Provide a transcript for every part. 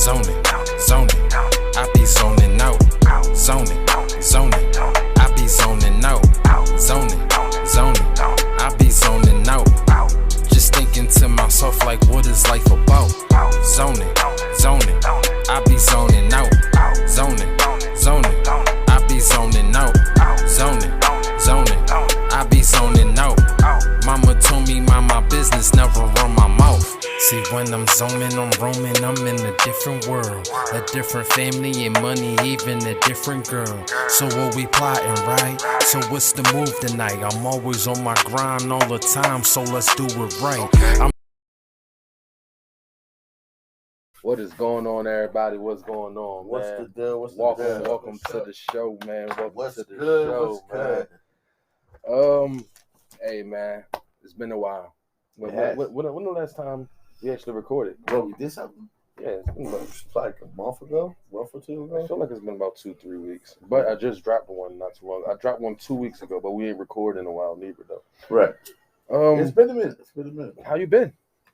zoning, zoning. I be zoning out, zoning, zoning. I be zoning out, zoning, zoning. I be zoning out. Just thinking to myself like, what is life about? Zoning, zoning. I be zoning out, zoning, zoning. I be zoning out, zoning, zoning. I be zoning out. Mama told me mind my business, never run my mouth. See, when I'm zoning, I'm roaming, I'm in a different world, a different family and money, even a different girl. So what we plotting, right? So what's the move tonight? I'm always on my grind all the time, so let's do it right. What is going on, everybody? What's going on, man? What's the deal? Welcome to the show, man. Welcome to the good? show, What's man. Hey, man, it's been a while. When It has. the last time we actually recorded? Bro, we did something Yeah, it's been about, like a month or two I ago. feel like it's been about 2-3 weeks. But I just dropped one not too long. I dropped one 2 weeks ago, but we ain't recorded in a while neither, though. Right. It's been a minute. How you been?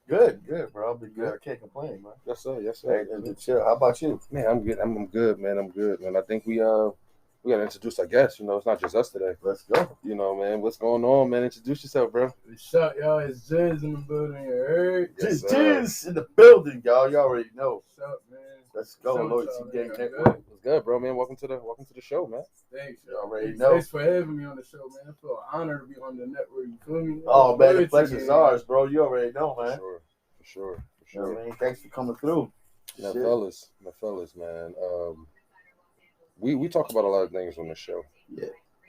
Good, bro. I've been good. I can't complain, man. Yes, sir. Yes, Hey, sir. chill. How about you? Man, I'm good. I'm good, man. I'm good, man. I think we gotta introduce our guests. You know, it's not just us today. Let's go. You know, man, what's going on, man? Introduce yourself, bro. What's up, y'all? It's Jizz in the building. You heard? Yes, sir. Jizz in the building, y'all. Y'all already know. What's up, man? Let's go, So, Loyalty y'all, Gang man, Network. good? What's good, bro, man? Welcome to the show, man. Thanks, You already Thanks, know. Thanks for having me on the show, man. I feel an honor to be on the network. You feel me? Oh, man, the Loyalty pleasure's gang. ours, bro. You already know, man. For sure. You know what I mean? Thanks for coming through. Now, Shit. fellas, man. We talk about a lot of things on the show. Yeah.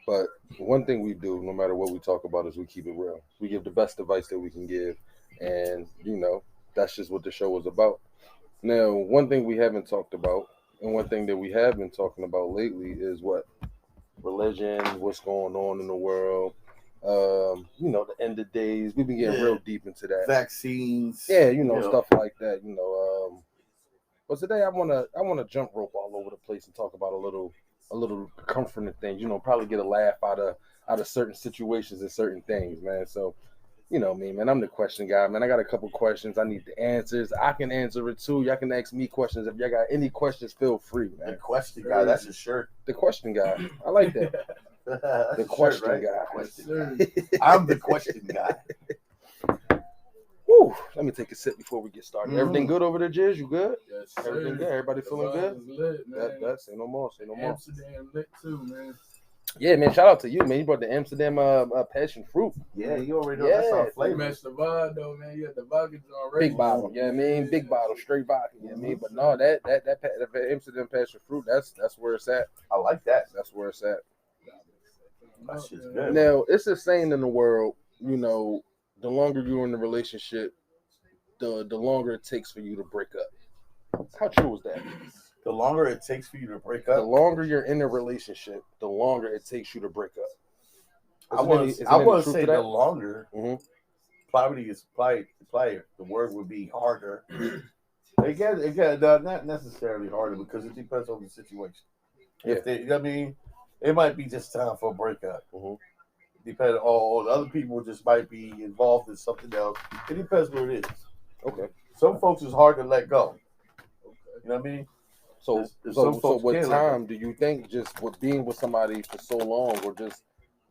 But one thing we do, no matter what we talk about, is we keep it real. We give the best advice that we can give, and you know that's just what the show is about. Now, one thing we haven't talked about, and one thing that we have been talking about lately, is what religion, what's going on in the world. You know, the end of days. We've been getting real deep into that. Vaccines. Yeah, you know, stuff like that. You know, but today I wanna jump rope all over the place and talk about a little comforting things. You know, probably get a laugh out of certain situations and certain things, man. So, you know me, man. I'm the question guy, man. I got a couple questions. I need the answers. I can answer it too. Y'all can ask me questions. If y'all got any questions, feel free, The man. question guy, that's a shirt. The question guy. I like that. That's The a question shirt, right? guy. Question guy. I'm the question guy. Woo, let me take a sip before we get started. Mhm. Everything good over there, Jizz? You good? Yes, Everything sir. good? Everybody The feeling vibe good? is lit, man. Say no more. Say no more. Amsterdam lit too, man. Yeah, man. Shout out to you, man. You brought the Amsterdam passion fruit. Yeah, you already know that's our You flavor. matched the vibe though, man. You got the vodka already. Big bottle, you know what I mean? Big bottle, straight vodka, you know what I mean? But no, that Amsterdam passion fruit, that's where it's at. I like that. That's where it's at. That shit's good. Now, it's a saying in the world, you know, the longer you're in the relationship, the longer it takes for you to break up. How true is that? The longer it takes for you to break The up, longer you're in a relationship, the longer it takes you to break up. I want to say the longer. Mm-hmm. Probably the word would be harder. Again, not necessarily harder because it depends on the situation. Yeah. If they, I mean, it might be just time for a breakup. Mm-hmm. Depending on other people, just might be involved in something else. It depends what it is. Okay. Some folks is hard to let go. You know what I mean? So what time do you think just with being with somebody for so long, or just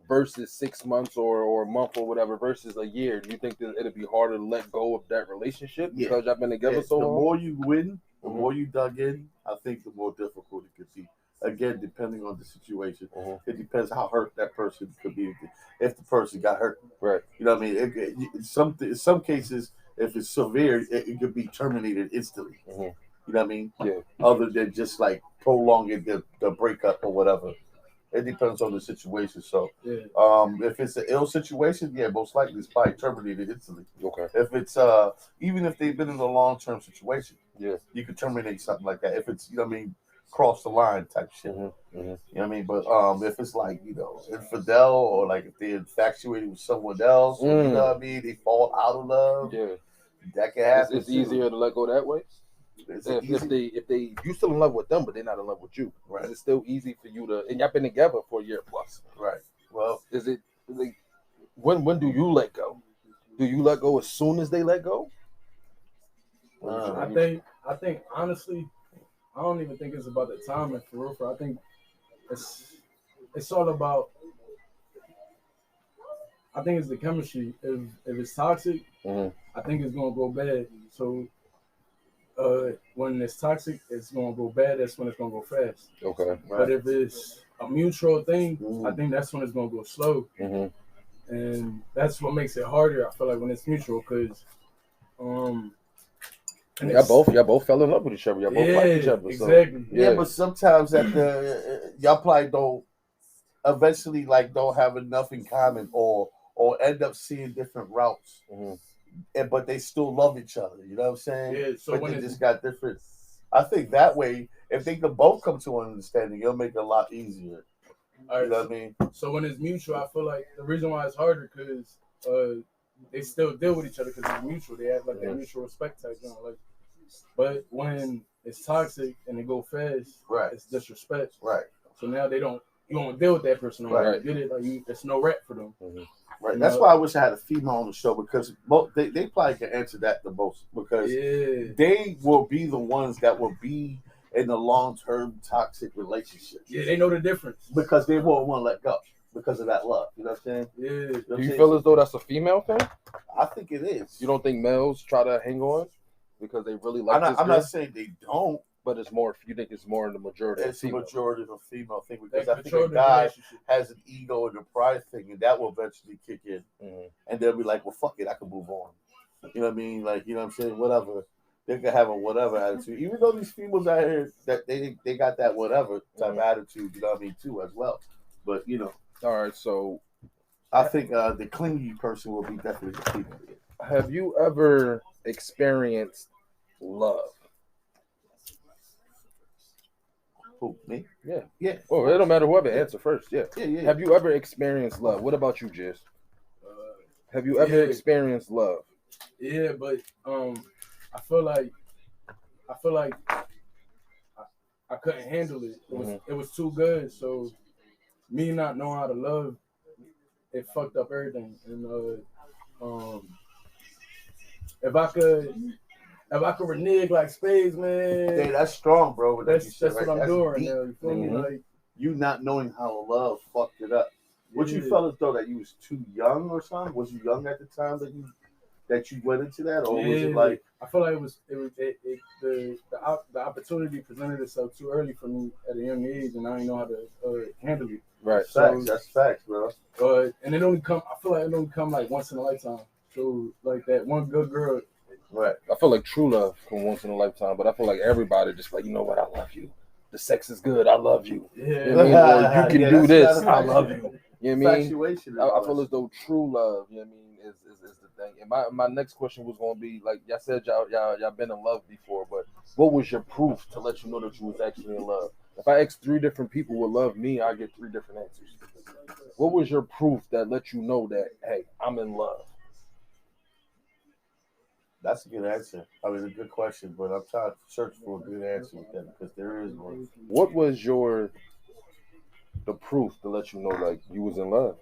versus 6 months or a month or whatever versus a year, do you think that it'd be harder to let go of that relationship because y'all been together so long? The more you win, the more you dug in, I think the more difficult it could be. Again, depending on the situation. It depends how hurt that person could be. If the person got hurt. Right. You know what I mean? In some cases, if it's severe, it could be terminated instantly. You know what I mean? Yeah. Other than just like prolonging the breakup or whatever. It depends on the situation. So, if it's an ill situation, most likely it's probably terminated instantly. Okay. If it's even if they've been in a long-term situation, you could terminate something like that. If it's, you know what I mean, cross the line type shit. You know what I mean? But if it's like, you know, infidel, or like if they're infatuated with someone else, or, you know what I mean, they fall out of love. Yeah. That can happen. It's easier to let go that way. If you still in love with them, but they're not in love with you, right? Is it still easy for you to? And y'all been together for a year plus, right? Well, is it like when do you let go? Do you let go as soon as they let go? I think honestly, don't even think it's about the timing for real. I think it's all about. I think it's the chemistry. If it's toxic, I think it's gonna go bad. So when it's toxic, it's gonna go bad. That's when it's gonna go fast. Okay. Right. But if it's a mutual thing, I think that's when it's gonna go slow. And that's what makes it harder. I feel like when it's mutual, because y'all both fell in love with each other. Y'all both like each other. Exactly. So, yeah, but sometimes y'all probably don't eventually don't have enough in common, or end up seeing different routes. But they still love each other. You know what I'm saying? Yeah. So but they just got different. I think that way, if they could both come to an understanding, it'll make it a lot easier. You know what I mean? So when it's mutual, I feel like the reason why it's harder because they still deal with each other because it's mutual. They have that mutual respect type, but when it's toxic and they go fast, it's disrespect. Right. So now you don't deal with that person anymore. Right. Get it? It's no rap for them. Right. That's why I wish I had a female on the show, because they probably can answer that the most, because they will be the ones that will be in the long-term toxic relationships. Yeah, they know the difference. Because they won't want to let go because of that love. You know what I'm saying? Yeah. You know Do you feel as though that's a female thing? I think it is. You don't think males try to hang on because they really like this girl? I'm not saying they don't. But it's more, you think it's more in the majority It's of female. It's the majority of a female thing, because I think a guy has an ego and a pride thing, and that will eventually kick in. And they'll be like, well, fuck it, I can move on. You know what I mean? Like, you know what I'm saying? Whatever. They can have a whatever attitude. Even though these females out here, that they got that whatever type of attitude, you know what I mean, too, as well. But, you know. All right, so. I think the clingy person will be definitely the female. Have you ever experienced love? Who, me? Yeah. Yeah. Well, it don't matter whoever answer first. Yeah. Yeah. Have you ever experienced love? What about you, Jizz? Have you ever experienced love? Yeah, but I feel like I couldn't handle it. It was too good. So me not knowing how to love, it fucked up everything. And if I could renege like spades, man. Yeah, that's strong, bro. That's what I'm doing right now. You feel me? Like, you not knowing how to love fucked it up. What you felt as though that you was too young or something? Was you young at the time that you went into that, or was it like? I feel like the opportunity presented itself too early for me at a young age, and I didn't know how to handle it. Right. That's facts, bro. And it only come. I feel like it only come like once in a lifetime. So like that one good girl. Right. I feel like true love come once in a lifetime, but I feel like everybody just like, you know what, I love you. The sex is good, I love you. Yeah. You know what I mean? Or you can do this, I love you. You know what I mean? I feel as though true love, you know what I mean, is the thing. And my next question was gonna be like, y'all said y'all been in love before, but what was your proof to let you know that you was actually in love? If I ask 3 different people would love me, I get 3 different answers. What was your proof that let you know that, hey, I'm in love? That's a good answer. I mean, it's a good question, but I'm trying to search for a good answer with that, because there is one. What was the proof to let you know like you was in love?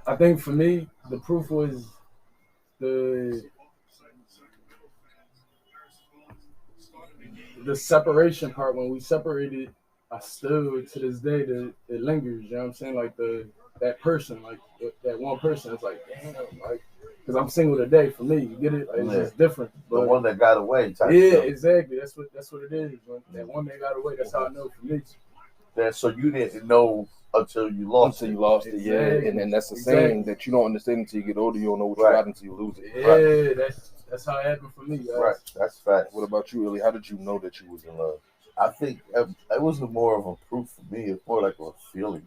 I think for me, the proof was the separation part. When we separated, I still to this day it lingers. You know what I'm saying? Like that person, like that one person. It's like, damn, like. Because I'm single today, for me, you get it? Like, it's just different. But, the one that got away. Exactly. That's what it is. That one that got away. That's how I know for me. Yeah, so you didn't know until you lost it. Exactly. Yeah. And then that's the saying that you don't understand until you get older. You don't know what you got until you lose it. Yeah, that's how it happened for me, guys. Right. That's fact. What about you, Illy? How did you know that you was in love? I think it wasn't more of a proof for me. It's more like a feeling.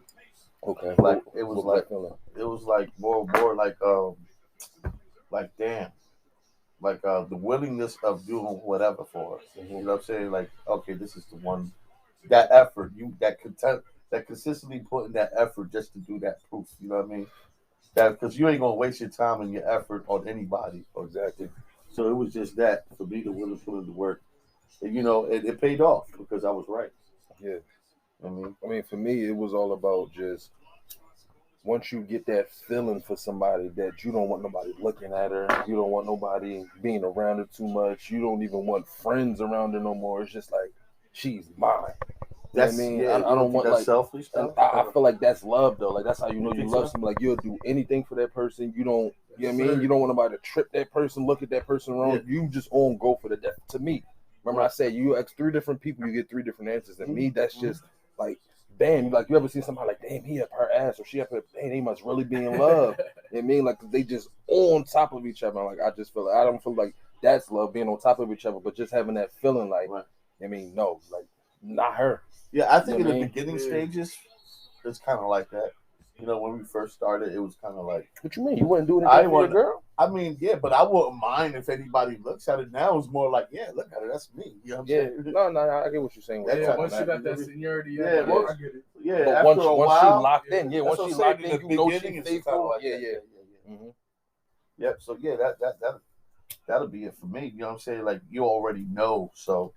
Okay. Like it was like more like damn, like the willingness of doing whatever for us. You know what I'm saying? Like, okay, this is the one. That effort, that consistently putting that effort just to do that proof. You know what I mean? That because you ain't gonna waste your time and your effort on anybody. Exactly. So it was just that for me to willing to put in the work, and it paid off because I was right. Yeah. I mean, for me, it was all about just once you get that feeling for somebody that you don't want nobody looking at her, you don't want nobody being around her too much, you don't even want friends around her no more. It's just like, she's mine. That's, you know what I mean? yeah, I don't want like selfish and stuff. I feel like that's love though. Like that's how you know you think love so? somebody. Like you'll do anything for that person. You don't, you know what I mean? Sir. You don't want nobody to trip that person, look at that person wrong. Yeah. You just on go for the death. To me, remember I said you ask 3 different people, you get 3 different answers. And me, that's just like, damn. Like you ever see somebody like, damn, he up her ass or she up her, damn, they must really be in love. You know what I mean? Like they just on top of each other. Like I just feel like I don't feel like that's love being on top of each other, but just having that feeling like, I mean, no, like not her. Yeah, I think You know in what I the mean? beginning stages, it's kind of like that. You know, when we first started, it was kind of like. What you mean? You wouldn't do anything for your girl? I mean, yeah, but I wouldn't mind if anybody looks at it. Now it's more like, yeah, look at it, that's me. You know what I'm saying? No, I get what you're saying. Yeah, once you got that seniority, I get it. Yeah, but after a while, she locked in, once she locked in, you know she's faithful. Like Yep. So yeah, that'll be it for me. You know what I'm saying? Like you already know, so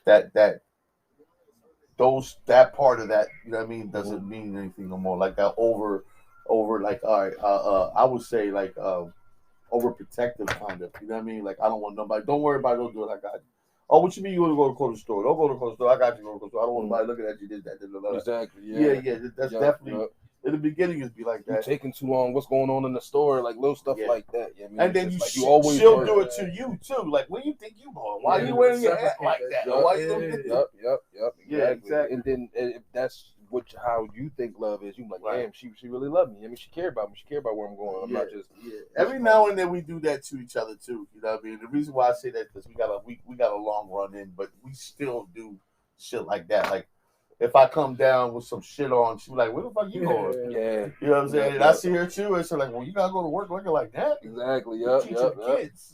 that part of that, you know what I mean, doesn't mean anything no more. Like that over like, all right, I would say like overprotective kind of, you know what I mean? Like I don't want nobody, don't worry about it, don't do it, I got you. Oh, what you mean you want to go to the clothes store? Don't go to the clothes store, I got you, go to the clothes store. I don't want nobody looking at you, that. Exactly, yeah. That's definitely, in the beginning it'd be like that. You taking too long, what's going on in the store, like little stuff like that. Yeah, I mean, and then she'll do it to you too. Like, where you think you going? Why you wearing your hat like that? Yep, exactly. And then if that's how you think love is, you like, damn, she really loved me. I mean, she cared about me. She cared about where I'm going. I'm not just Every now and then we do that to each other too. You know what I mean? The reason why I say that is because we got a long run in, but we still do shit like that. Like if I come down with some shit on, she be like, "Where the fuck you going?" Yeah, you know what I'm saying. And I see her too, and she's like, "Well, you gotta go to work looking like that." Exactly. Kids.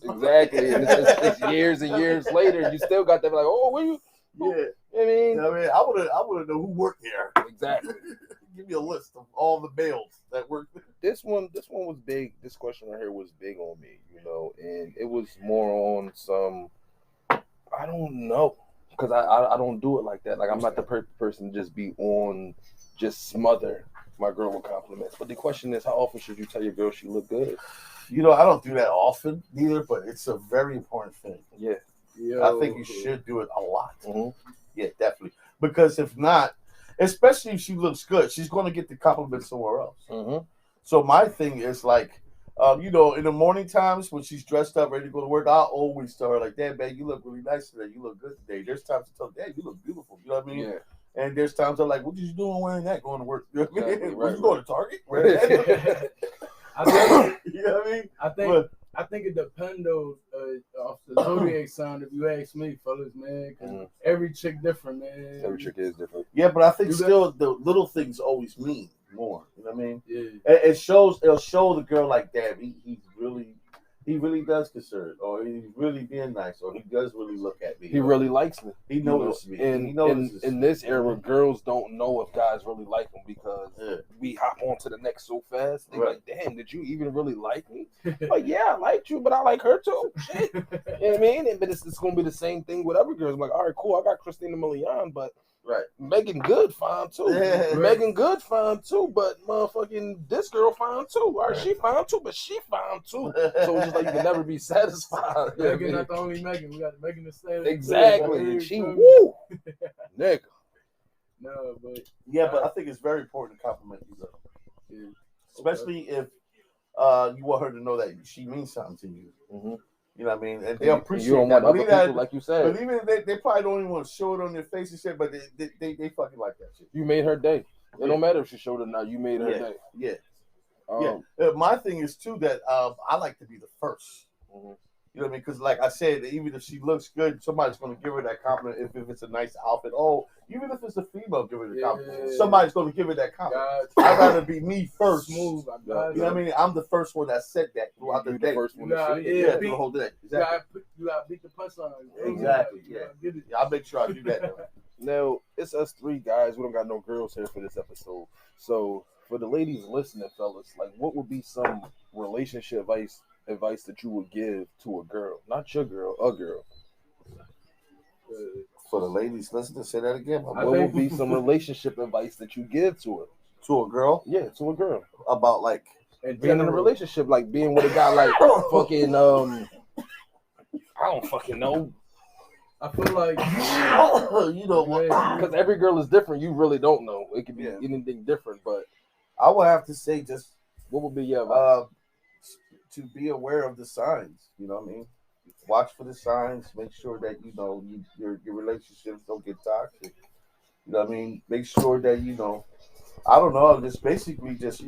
Exactly. And it's years and years later, you still got that like, "Oh, where you?" Yeah. I mean, I would know who worked there. Exactly. Give me a list of all the males that worked there. This one was big. This question right here was big on me, you know, and it was more on some, I don't know, because I don't do it like that. Like I'm not the person to just be on, just smother my girl with compliments. But the question is, how often should you tell your girl she look good? You know, I don't do that often neither, but it's a very important thing. Yeah. I think you should do it a lot. Yeah, definitely. Because if not, especially if she looks good, she's going to get the compliment somewhere else. So my thing is like, you know, in the morning times when she's dressed up, ready to go to work, I'll always tell her like, "Damn, man, you look really nice today. You look good today." There's times to tell her, "Damn, you look beautiful." You know what I mean? Yeah. And there's times I'm like, "What you doing wearing that going to work?" You know what I mean? Exactly, you going to Target? You know what I mean? I think it depends though off the zodiac sign. If you ask me, fellas, man, because every chick different, man. Every chick is different. Yeah, but I think still the little things always mean more. You know what I mean? Yeah. It'll show the girl like, damn, he really does concern, or he's really being nice, or he does really look at me. He really likes me. He notices me. In this era, girls don't know if guys really like them because we hop on to the next so fast. They're like, damn, did you even really like me? Like, yeah, I liked you, but I like her too. Shit. You know what I mean? But it's going to be the same thing with other girls. I'm like, all right, cool, I got Christina Milian, but Megan Good fine too. Megan Good fine too, but motherfucking this girl fine too. All right, she fine too, but she fine too. So it's just like you can never be satisfied. Megan not the only Megan. We got Megan the Stallion. Exactly. And she woo. Nigga. No, but but I think it's very important to compliment you though. Yeah. Especially if you want her to know that she means something to you. You know what I mean? And they appreciate you don't that. Want other people, like you said. But even they probably don't even want to show it on their face and shit, but they fucking like that shit. You made her day. It don't matter if she showed it or not. You made her day. Yeah. My thing is, too, that I like to be the first. You know what I mean? Because, like I said, even if she looks good, somebody's going to give her that compliment if it's a nice outfit. Oh, even if it's a female, give her the compliment. Somebody's going to give her that compliment. I'd rather be me first. Smooth. You know what I mean? I'm the first one that said that throughout the day. The first one through the whole day. Exactly. You got to beat the punchline. Exactly. Yeah. I'll make sure I do that. Now, it's us 3 guys. We don't got no girls here for this episode. So, for the ladies listening, fellas, like, what would be some relationship advice that you would give to a girl? Not your girl, a girl. For the ladies listening, say that again. What would be some relationship advice that you give to her? To a girl? Yeah, to a girl. About like being in a relationship, like being with a guy like fucking I don't fucking know. I feel like you know what? Because every girl is different. You really don't know. It could be anything different, but I would have to say just what would be your advice? To be aware of the signs. You know what I mean? Watch for the signs. Make sure that you know your relationships don't get toxic. You know what I mean? Make sure that you know. I don't know. Just basically just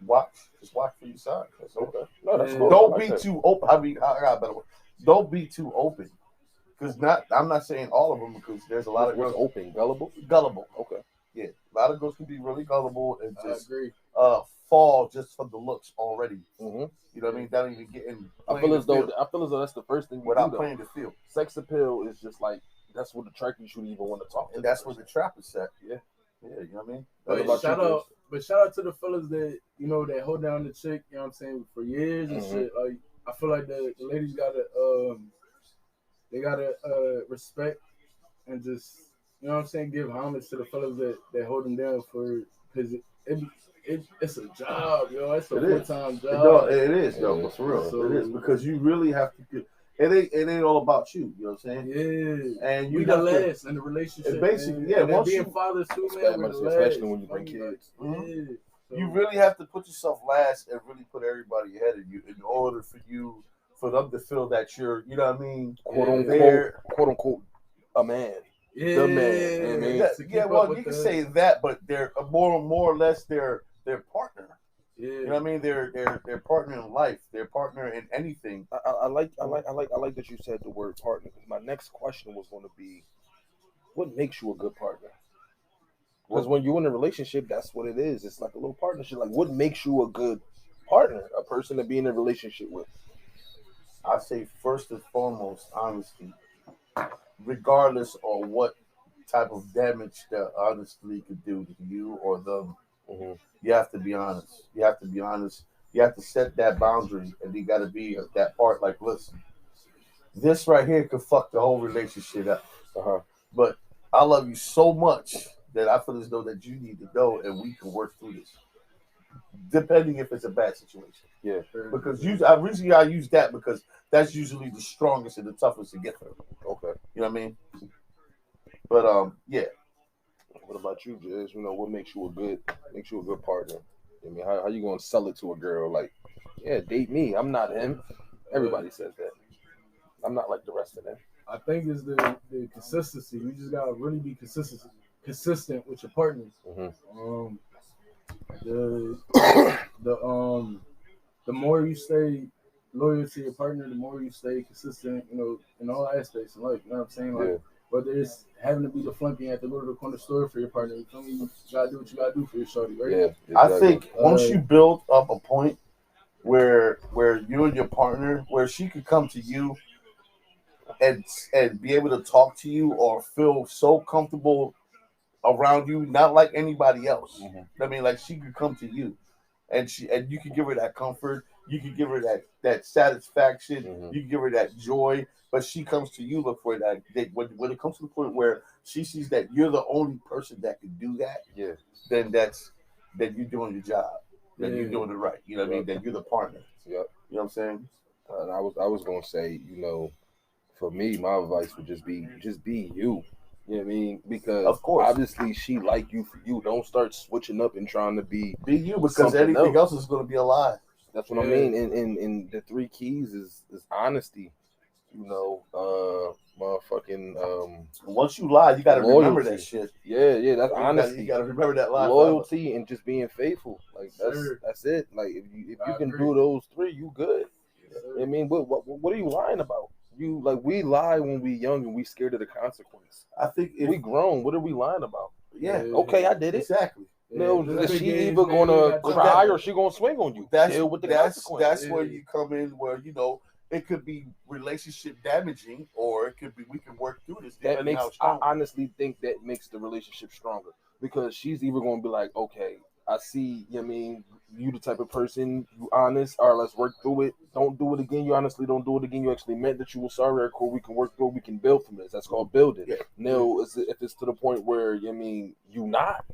watch. Just watch for your signs. That's okay. No, that's cool. Don't be too open. I mean, I got a better word. Don't be too open. Because I'm not saying all of them because there's a lot of girls open, gullible. Okay. Yeah, a lot of girls can be really gullible and just fall just for the looks already. Mm-hmm. You know what I mean? That don't even get in. I feel as though that's the first thing without playing the field. Sex appeal is just like that's what attracts you to even want to talk to. And that's where the trap is set. Yeah, you know what I mean. But shout out to the fellas that that hold down the chick. You know what I'm saying for years and shit. Like I feel like the ladies gotta respect and just you know what I'm saying give homage to the fellas that hold them down because it's a job, yo. It's a full-time job. It is, though, for real. So, it is because you really have to. It ain't all about you. You know what I'm saying? Yeah. And you the last in the relationship. And basically, and once being fathers too, man. Especially when you bring kids. Mm-hmm. Yeah. So, you really have to put yourself last and really put everybody ahead of you in order for them to feel that you're, you know what I mean, quote unquote, a man. Yeah. The man. Well, you can say that, but they're more or less their partner. Yeah. You know what I mean? Their partner in life, their partner in anything. I like that you said the word partner because my next question was going to be, what makes you a good partner? Because when you're in a relationship, that's what it is. It's like a little partnership. Like, what makes you a good partner? A person to be in a relationship with? I say first and foremost, honesty. Regardless of what type of damage that honesty could do to you or them, you have to be honest. You have to be honest. You have to set that boundary, and you got to be that part. Like, listen, this right here could fuck the whole relationship up. But I love you so much that I feel as though that you need to go, and we can work through this. Depending if it's a bad situation. Yeah. Because I use that because that's usually the strongest and the toughest to get through. Okay. You know what I mean? But yeah. What about you, Jez? You know, what makes you a good partner? I mean, how you gonna sell it to a girl? Like, yeah, date me. I'm not him. Everybody says that. I'm not like the rest of them. I think it's the consistency. You just gotta really be consistent with your partners. The more you stay loyal to your partner, the more you stay consistent, in all aspects of life. You know what I'm saying? Like, whether it's having to be the flunky and have to go to the corner store for your partner, you feel me? You gotta do what you gotta do for your shorty, right? Yeah. Exactly. I think once you build up a point where you and your partner, where she could come to you and be able to talk to you or feel so comfortable around you, not like anybody else. I mean, like she could come to you, and you could give her that comfort, you could give her that satisfaction, you could give her that joy, but she comes to you look for that. When it comes to the point where she sees that you're the only person that can do that, then you're doing your job, then you're doing it right. You know what I mean? Then you're the partner. Yep. You know what I'm saying? And I was gonna say, for me, my advice would just be you. You know what I mean? Because of course, obviously she like you for you. Don't start switching up and trying to be you because anything else is going to be a lie. That's what I mean. And the 3 keys is honesty. Motherfucking once you lie, you got to remember that shit. Yeah, that's honesty. You got to remember that lie. Loyalty and just being faithful. Like that's it. Like if you can do those 3, you good. I mean, what are you lying about? We lie when we young and we scared of the consequence. I think if we grown, what are we lying about? Yeah. Okay, I did it. Exactly. Is she either gonna cry or she gonna swing on you? Deal with the consequence. That's where you come in, where it could be relationship damaging, or it could be we can work through this. I honestly think that makes the relationship stronger because she's either gonna be like, okay, I see, you the type of person, you honest, all right, let's work through it. Don't do it again. You honestly don't do it again. You actually meant that you were sorry. Right, cool. We can work through it. We can build from this. That's called building. Yeah. Now, if it's to the point where, you not,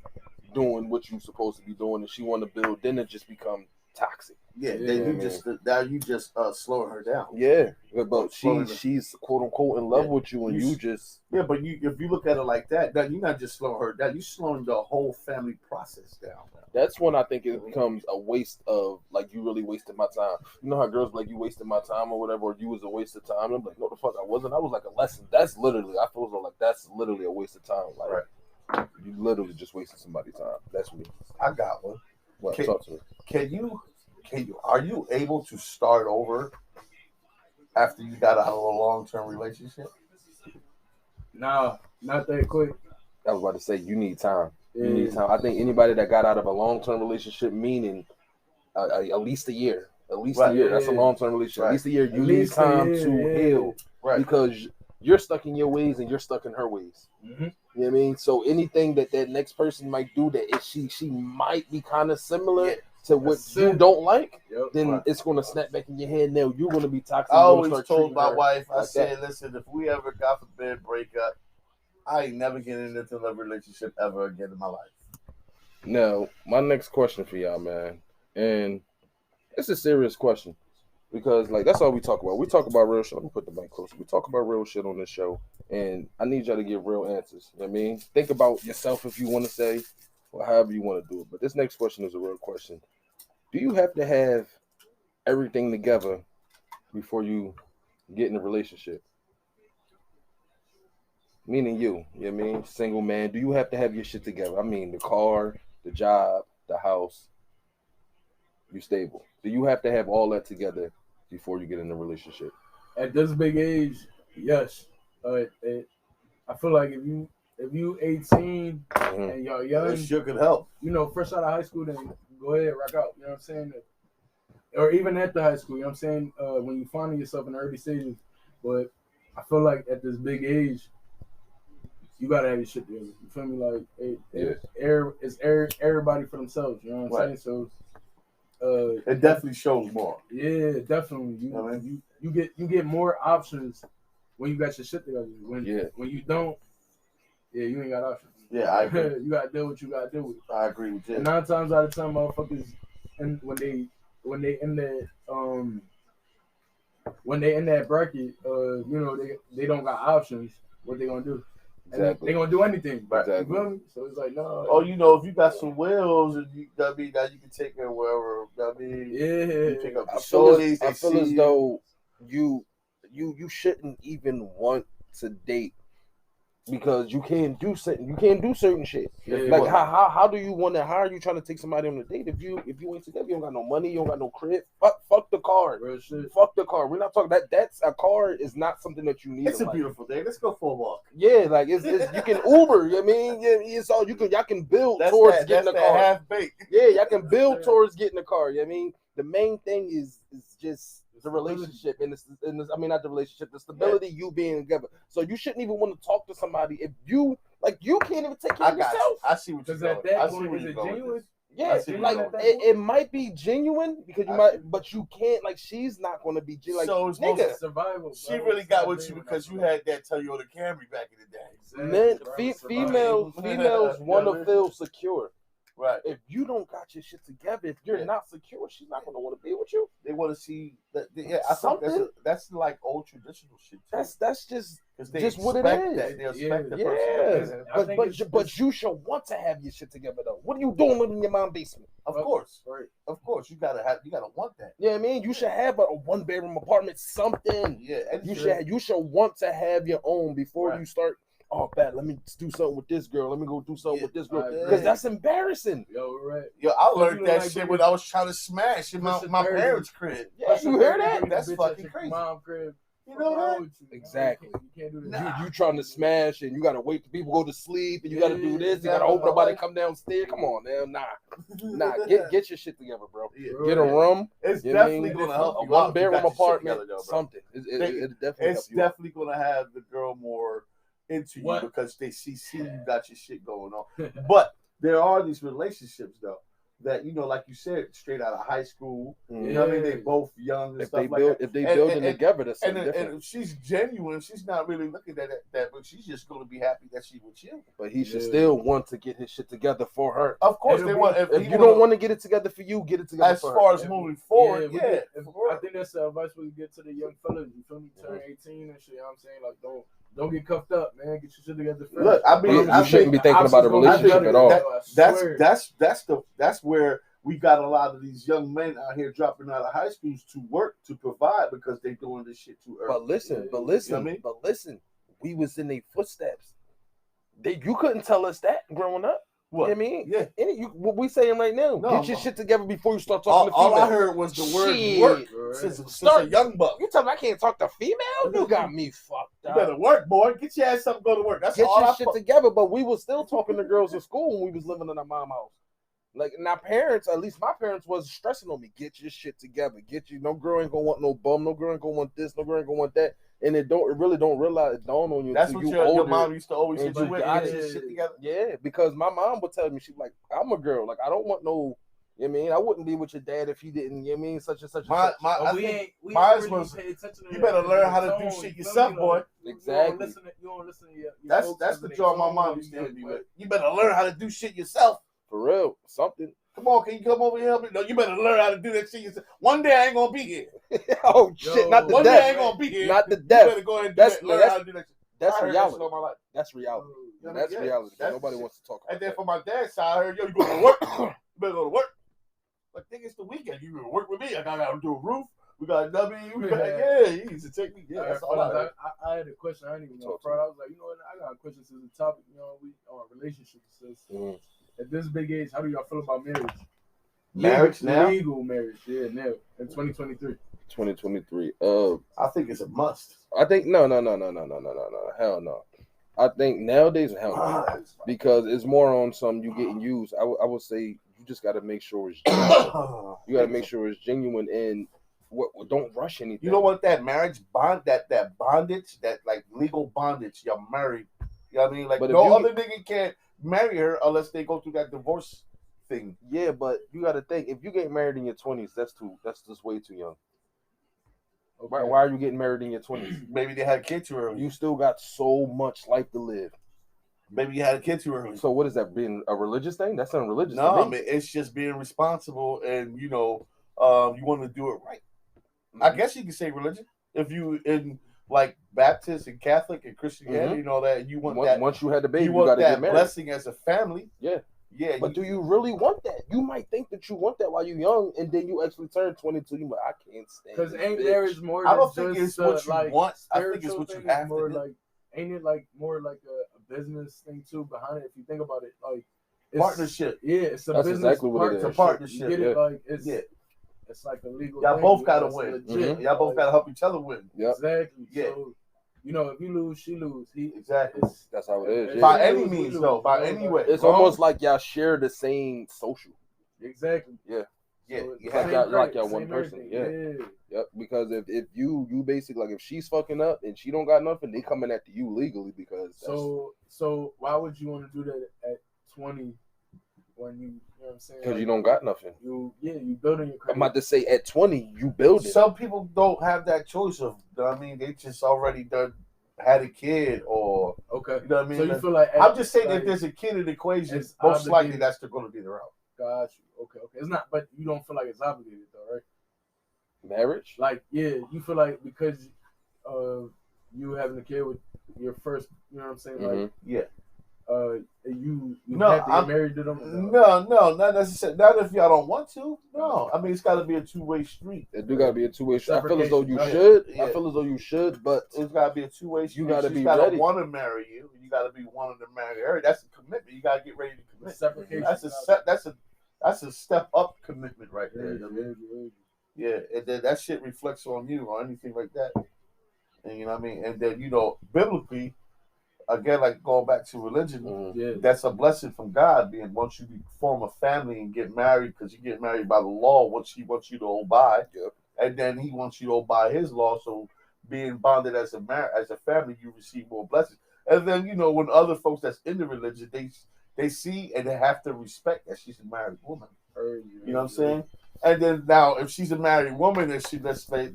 doing what you're supposed to be doing, and she want to build, then it just becomes toxic. Yeah, You then know you what I just now you just slowing her down. Yeah, but Slowing she's quote unquote in love with you, and you just but if you look at it like that, then you're not just slowing her down. You're slowing the whole family process down. that's when I think it becomes a waste of, like, you really wasted my time. You know how girls like, you wasted my time or whatever, or you was a waste of time. I'm like, no, the fuck I wasn't. I was like a lesson. That's literally, I feel like that's literally a waste of time. Like, you literally just wasted somebody's time. That's me. I got one. Well, talk to me. Can you? Are you able to start over after you got out of a long-term relationship? Nah, not that quick. I was about to say, you need time. Yeah. You need time. I think anybody that got out of a long-term relationship, meaning at least a year. At least a year. That's a long-term relationship. At least a year. You need time to heal. Right. Because you're stuck in your ways and you're stuck in her ways. Mm-hmm. You know what I mean? So anything that next person might do that she might be kind of similar to what you don't like, then it's going to snap back in your head. Now you're going to be toxic. I always told my wife, I said, listen, if we ever, God forbid, break up, I ain't never getting into a relationship ever again in my life. Now, my next question for y'all, man, and it's a serious question because, like, that's all we talk about. We talk about real shit. Let me put the mic closer. We talk about real shit on this show, and I need y'all to give real answers. You know what I mean? Think about yourself if you want to say, or however you want to do it. But this next question is a real question. Do you have to have everything together before you get in a relationship? Meaning you know what I mean? Single man. Do you have to have your shit together? I mean, the car, the job, the house. You stable. Do you have to have all that together before you get in a relationship? At this big age, yes. I feel like if you 18 and y'all young, that sure could help. You know, fresh out of high school, then go ahead, rock out. You know what I'm saying? Or even after high school, you know what I'm saying? When you finding yourself in the early stages. But I feel like at this big age, you gotta have your shit together. You feel me? Like it's everybody for themselves. You know what I'm saying? So it definitely shows more. Yeah, definitely. You get more options when you got your shit together. When you don't, you ain't got options. Yeah, I agree. You gotta deal with what you gotta deal with. I agree with you. And 9 times out of 10, motherfuckers, and when they in that bracket, you know, they don't got options. What they gonna do? Exactly. They gonna do anything. Exactly. You feel me? So it's like, no. Oh, you know, if you got some wheels and you that you can take it wherever. You pick up the shorties. I feel as though you shouldn't even want to date because you can't do certain shit. Yeah, like how do you want to? How are you trying to take somebody on a date if you ain't together? You don't got no money. You don't got no crib. Fuck the car. Real shit. Fuck the car. We're not talking that. That's a car is not something that you need. It's a beautiful day. Let's go for a walk. Yeah, like it's you can Uber. You know what I mean? Yeah, it's all you can. Y'all can build towards getting a car. Half baked. Yeah, y'all can build towards getting a car. You know what I mean? The main thing is just the relationship and I mean not the relationship, the stability, you being together. So you shouldn't even want to talk to somebody if you can't even take care of yourself. I see what you're saying. I see what you're genuine. Yeah, like it might be genuine because you might, but you can't. Like she's not going to be like. So it's nigga, survival. She really got with you because you had that Toyota Camry back in the day. Men, females want to feel secure. Right. If you don't got your shit together, if you're not secure, she's not going to want to be with you. They want to see that. Yeah, I think that's like old traditional shit. Too. That's just what it is. They expect the person. But you should want to have your shit together though. What are you doing living in your mom's basement? Of course, right. Of course, you gotta want that. Yeah, I mean, you should have a 1-bedroom apartment, something. Yeah, you should want to have your own before you start. Oh, bad. Let me do something with this girl. Let me go do something with this girl because that's embarrassing. Yo, right. Yo, I learned that shit when I was trying to smash in my parents' crib. Yeah, you hear that? That's fucking crazy. Mom crib. You know that? Exactly. You can't do that. You trying to smash and you gotta wait till people go to sleep and you gotta do this. You gotta hope nobody come downstairs. Come on, man. Nah. Get your shit together, bro. Yeah. Get a room. It's definitely gonna help you. A 1-bedroom apartment. Something. It definitely. It's definitely gonna have the girl more into you because they see you got your shit going on. But there are these relationships though that, like you said, straight out of high school. Mhm. You know what I mean? They both young and If stuff they like build, that. if they And- building and- together, that's And, something different. and if she's genuine, she's not really looking at that, but she's just going to be happy that she with you. But he should still want to get his shit together for her. Of course, It'll they be- want. If you don't want to get it together for you, get it together as for far her. as moving forward, I think that's the advice we get to the young fellas. You feel me? Turn 18 and shit. You know what I'm saying? Like, don't get cuffed up, man. Get your shit together first. Look, I mean, you shouldn't be thinking about a relationship at all. That's where we got a lot of these young men out here dropping out of high schools to work to provide because they doing this shit too early. But listen, You know what I mean? we was in their footsteps. You couldn't tell us that growing up. What? You know what I mean? Yeah. What we saying right now? No, get your shit together before you start all talking to females. I heard was the word Shit. work since a young buck. You tell me I can't talk to females? You got me fucked You up. better work, boy. Get your ass up and go to work. That's Get all your I shit together. But we was still talking to girls in school when we was living in our mom house. Like, and our parents, at least my parents, was stressing on me. Get your shit together. No girl ain't gonna want no bum. No girl ain't gonna want this. No girl ain't gonna want that. And it really don't realize it dawn on you. That's until what you your mom used to always hit and you you with. got Get it. your shit together. Yeah, because my mom would tell me, she's like, I'm a girl. Like, I don't want no, you know what I mean? I wouldn't be with your dad if he didn't, you know what I mean? Such and such and such. We ain't really pay attention to you that better learn because how to it's do on, shit you feel yourself, me? boy. Like, Exactly. You don't listen to your That's folks the in job their my tone, mom used to you hit me know, with. You better learn how to do shit yourself. For real. Something. Come on, can you come over here and help me? No, you better learn how to do that shit yourself. One day I ain't gonna be here. Oh, shit. Not the One day I death. ain't gonna be here. Not the You death. better go ahead and learn how to do that shit. That's I heard that reality. shit all my life. That's reality. You know, That's yeah, reality. that's Nobody shit. wants to talk about And then that. from my dad's side, I heard, yo, you go to work. You better go to work. Like, think it's the weekend. You gonna work with me. I gotta do a roof. We got a W. He used to take me. Yeah, that's all I heard. I had a question. I didn't even know. I was like, you know what? I got a question to the topic. You know, we on relationships. At this big age, how do y'all feel about marriage? Marriage now? Legal marriage, yeah, now in 2023. 2023. I think it's a must. I think no. Hell no. I think nowadays, hell no. Because it's more on some you getting used. I would say you just got to make sure it's genuine. You got to make sure it's genuine and don't rush anything. You don't want that marriage bond, that bondage, that like legal bondage. You're married. You know what I mean? Like, but no other nigga can't marry her unless they go through that divorce thing. Yeah, but you got to think, if you get married in your 20s, that's just way too young. Okay. Why are you getting married in your 20s? Maybe they had a kid too early. You still got so much life to live. Maybe you had a kid too early. So what is that, being a religious thing? That's not religious. No, I mean, it's just being responsible, and you want to do it right. I guess you can say religion if you in like Baptist and Catholic and Christianity, you know that you want that. Once you had the baby, you want got to that get married. Blessing as a family. Yeah. Yeah. But do you really want that? You might think that you want that while you're young, and then you actually turn 22. You like, I can't stand. Because ain't marriage more? I don't than think just, it's what you like, want. I think it's what you have more to do. like, ain't it like more like a business thing too behind it? If you think about it, like it's, partnership. Yeah, it's a That's business exactly what it is. It's a partnership. You get it? Like it's it's like a legal. Y'all thing. both gotta It's win. legit. Y'all both gotta help each other win. Yep. Exactly. Yeah. So, if you lose, she lose. Exactly. That's how it is. By Yeah. any means, though. By any way. It's almost like y'all share the same social. Exactly. Yeah. Yeah. So You have like y'all one same person. everything. Yeah. Yep. Because if you basically, like, if she's fucking up and she don't got nothing, they coming after you legally because. So why would you want to do that at 20 when you know what I'm saying? Because you don't got nothing. You building your credit. I'm about to say at 20 you build it. Some people don't have that choice of. I mean, they just already had a kid or. Okay. You know what I mean? So you feel like I'm just saying like, if there's a kid in the equation, it's most likely obligated. that's going to be the route. Got you. Okay. It's not, but you don't feel like it's obligated though, right? Marriage? Like, yeah, you feel like because you having a kid with your first, you know what I'm saying? Like, yeah. You No, have to get married to them? No, not necessarily. Not if y'all don't want to. No, I mean it's got to be a two-way street. It do got to be a two-way street. I feel as though you Right. should. Yeah. I feel as though you should, but It's got to be a two-way street. You got to be gotta ready. want to marry you. You got to be wanting to marry her. That's a commitment. You got to get ready to commit. Reciprocation. That's a step up commitment right there. Yeah. Yeah, and then that shit reflects on you or anything like that. And you know what I mean? And then, biblically, again, like going back to religion, that's a blessing from God, being once you form a family and get married, because you get married by the law, which he wants you to obey. Yep. And then he wants you to obey his law. So being bonded as a family, you receive more blessings. And then, when other folks that's in the religion, they see and they have to respect that she's a married woman. You know what I'm saying? And then now, if she's a married woman, and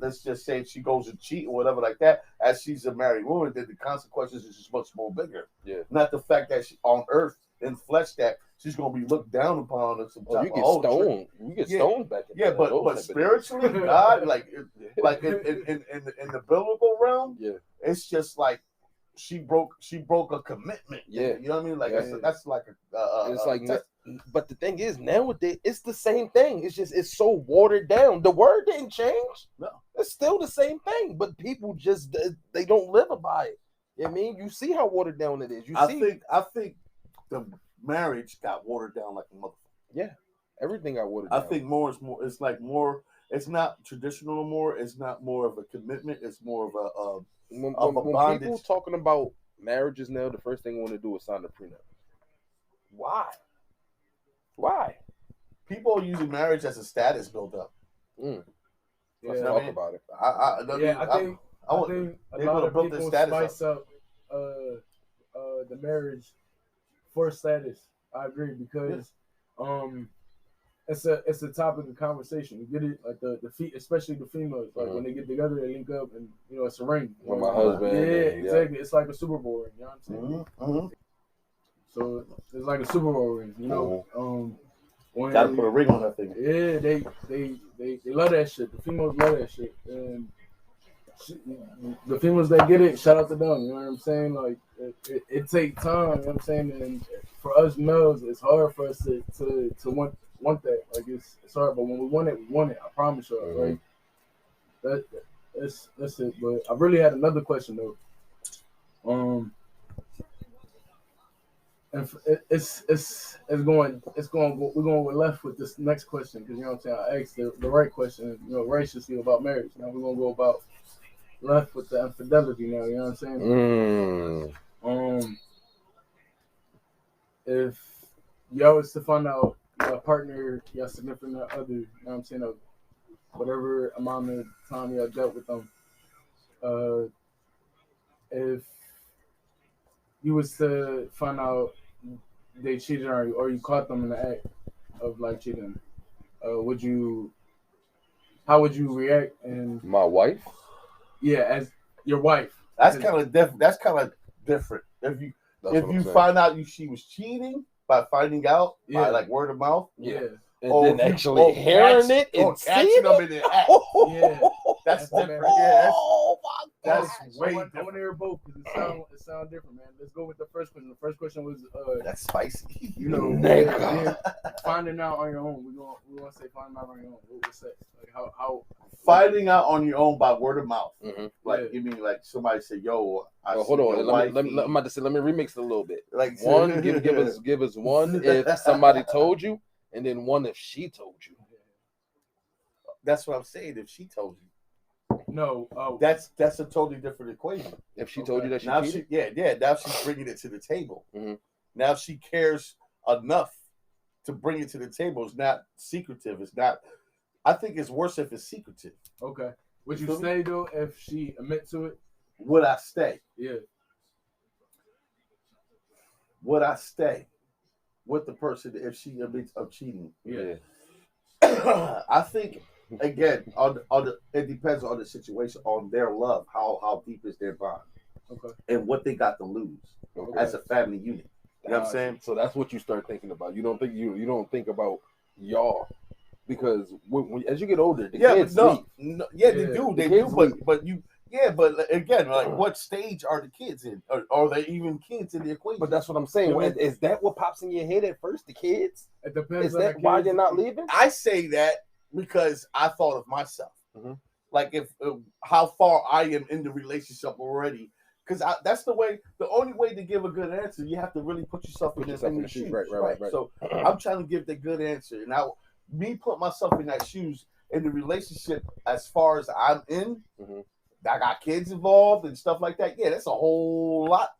let's just say she goes and cheat or whatever like that, as she's a married woman, then the consequences is just much more bigger. Yeah. Not the fact that she on earth in flesh that she's gonna be looked down upon. Or some you get stoned. You get stoned back. But spiritually, God, like in the biblical realm, it's just like she broke a commitment. Yeah, you know what I mean. Like that's like it's like. But the thing is, nowadays it's the same thing. It's just it's so watered down. The word didn't change. No, it's still the same thing. But people just they don't live by it. You know what I mean, you see how watered down it is. I think the marriage got watered down like a motherfucker. Yeah, everything got watered down. I think more is more. It's like more. It's not traditional no more. It's not more of a commitment. It's more of a when bondage. People talking about marriages now, the first thing they want to do is sign a prenup. Why? People are using marriage as a status build-up. Let's talk about it. I think a lot of people spice up the marriage for status. I agree because it's a topic of conversation. You get it, like the especially the females, like when they get together, they link up, and it's a ring. With my husband. Exactly. It's like a Super Bowl ring. You know what I'm saying? So it's like a Super Bowl ring. Gotta put a ring on that thing. Yeah, they love that shit. The females love that shit, and the females that get it, shout out to them. You know what I'm saying? Like it takes time. You know what I'm saying? And for us males, it's hard for us to want that. Like it's hard, but when we want it, we want it. I promise you. Like that's it. But I really had another question though. And we're going left with this next question because you know what I'm saying. I asked the right question, graciously about marriage. Now we're gonna go about left with the infidelity. Now you know what I'm saying. If y'all was to find out your partner, your significant other, you know what I'm saying, of whatever amount of time y'all dealt with them, if you was to find out they cheated on you or you caught them in the act of like cheating, how would you react? And my wife? Yeah, as your wife. That's kind of different. If you find out she was cheating by finding out by like word of mouth. Yeah. And then actually hearing it and catching them in the act. Yeah. That's different. That's way different. I want to hear both because it sound different, man. Let's go with the first question. The first question was that's spicy. Finding out on your own. We want to say finding out on your own. What's that? Like how finding out on your own by word of mouth. Like you mean like somebody say, "Yo, hold on." Let me remix it a little bit. Like one, give us one if somebody told you, and then one if she told you. That's what I'm saying. If she told you. No, that's a totally different equation. If she told you that now now she's bringing it to the table. Now she cares enough to bring it to the table. It's not secretive. It's not. I think it's worse if it's secretive. Okay. Would you stay though if she admit to it? Would I stay? Yeah. Would I stay with the person if she admits of cheating? Yeah. I think. Again, it depends on the situation, on their love, how deep is their bond, and what they got to lose as a family unit. You know what I'm saying? So that's what you start thinking about. You don't think about y'all because when as you get older, the kids leave. They do. But again, like what stage are the kids in? Are they even kids in the equation? But that's what I'm saying. Is that what pops in your head at first? The kids? It depends. Is that why you're not leaving? I say that. Because I thought of myself, like if how far I am in the relationship already. Because that's the only way to give a good answer. You have to really put yourself in the shoes. Right. So I'm trying to give the good answer, and now me put myself in that shoes in the relationship as far as I'm in. I got kids involved and stuff like that. Yeah, that's a whole lot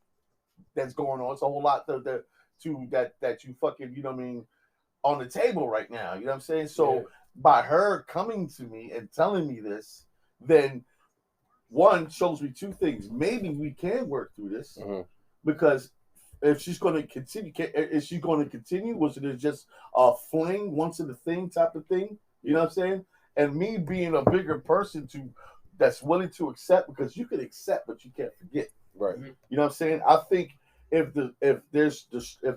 that's going on. It's a whole lot that you fucking on the table right now. You know what I'm saying? So. By her coming to me and telling me this, then one shows me two things. Maybe we can work through this because if she's going to continue, is she going to continue? Was it just a fling, once in a thing type of thing? You know what I'm saying? And me being a bigger person that's willing to accept, because you can accept, but you can't forget. Right. You know what I'm saying? I think if the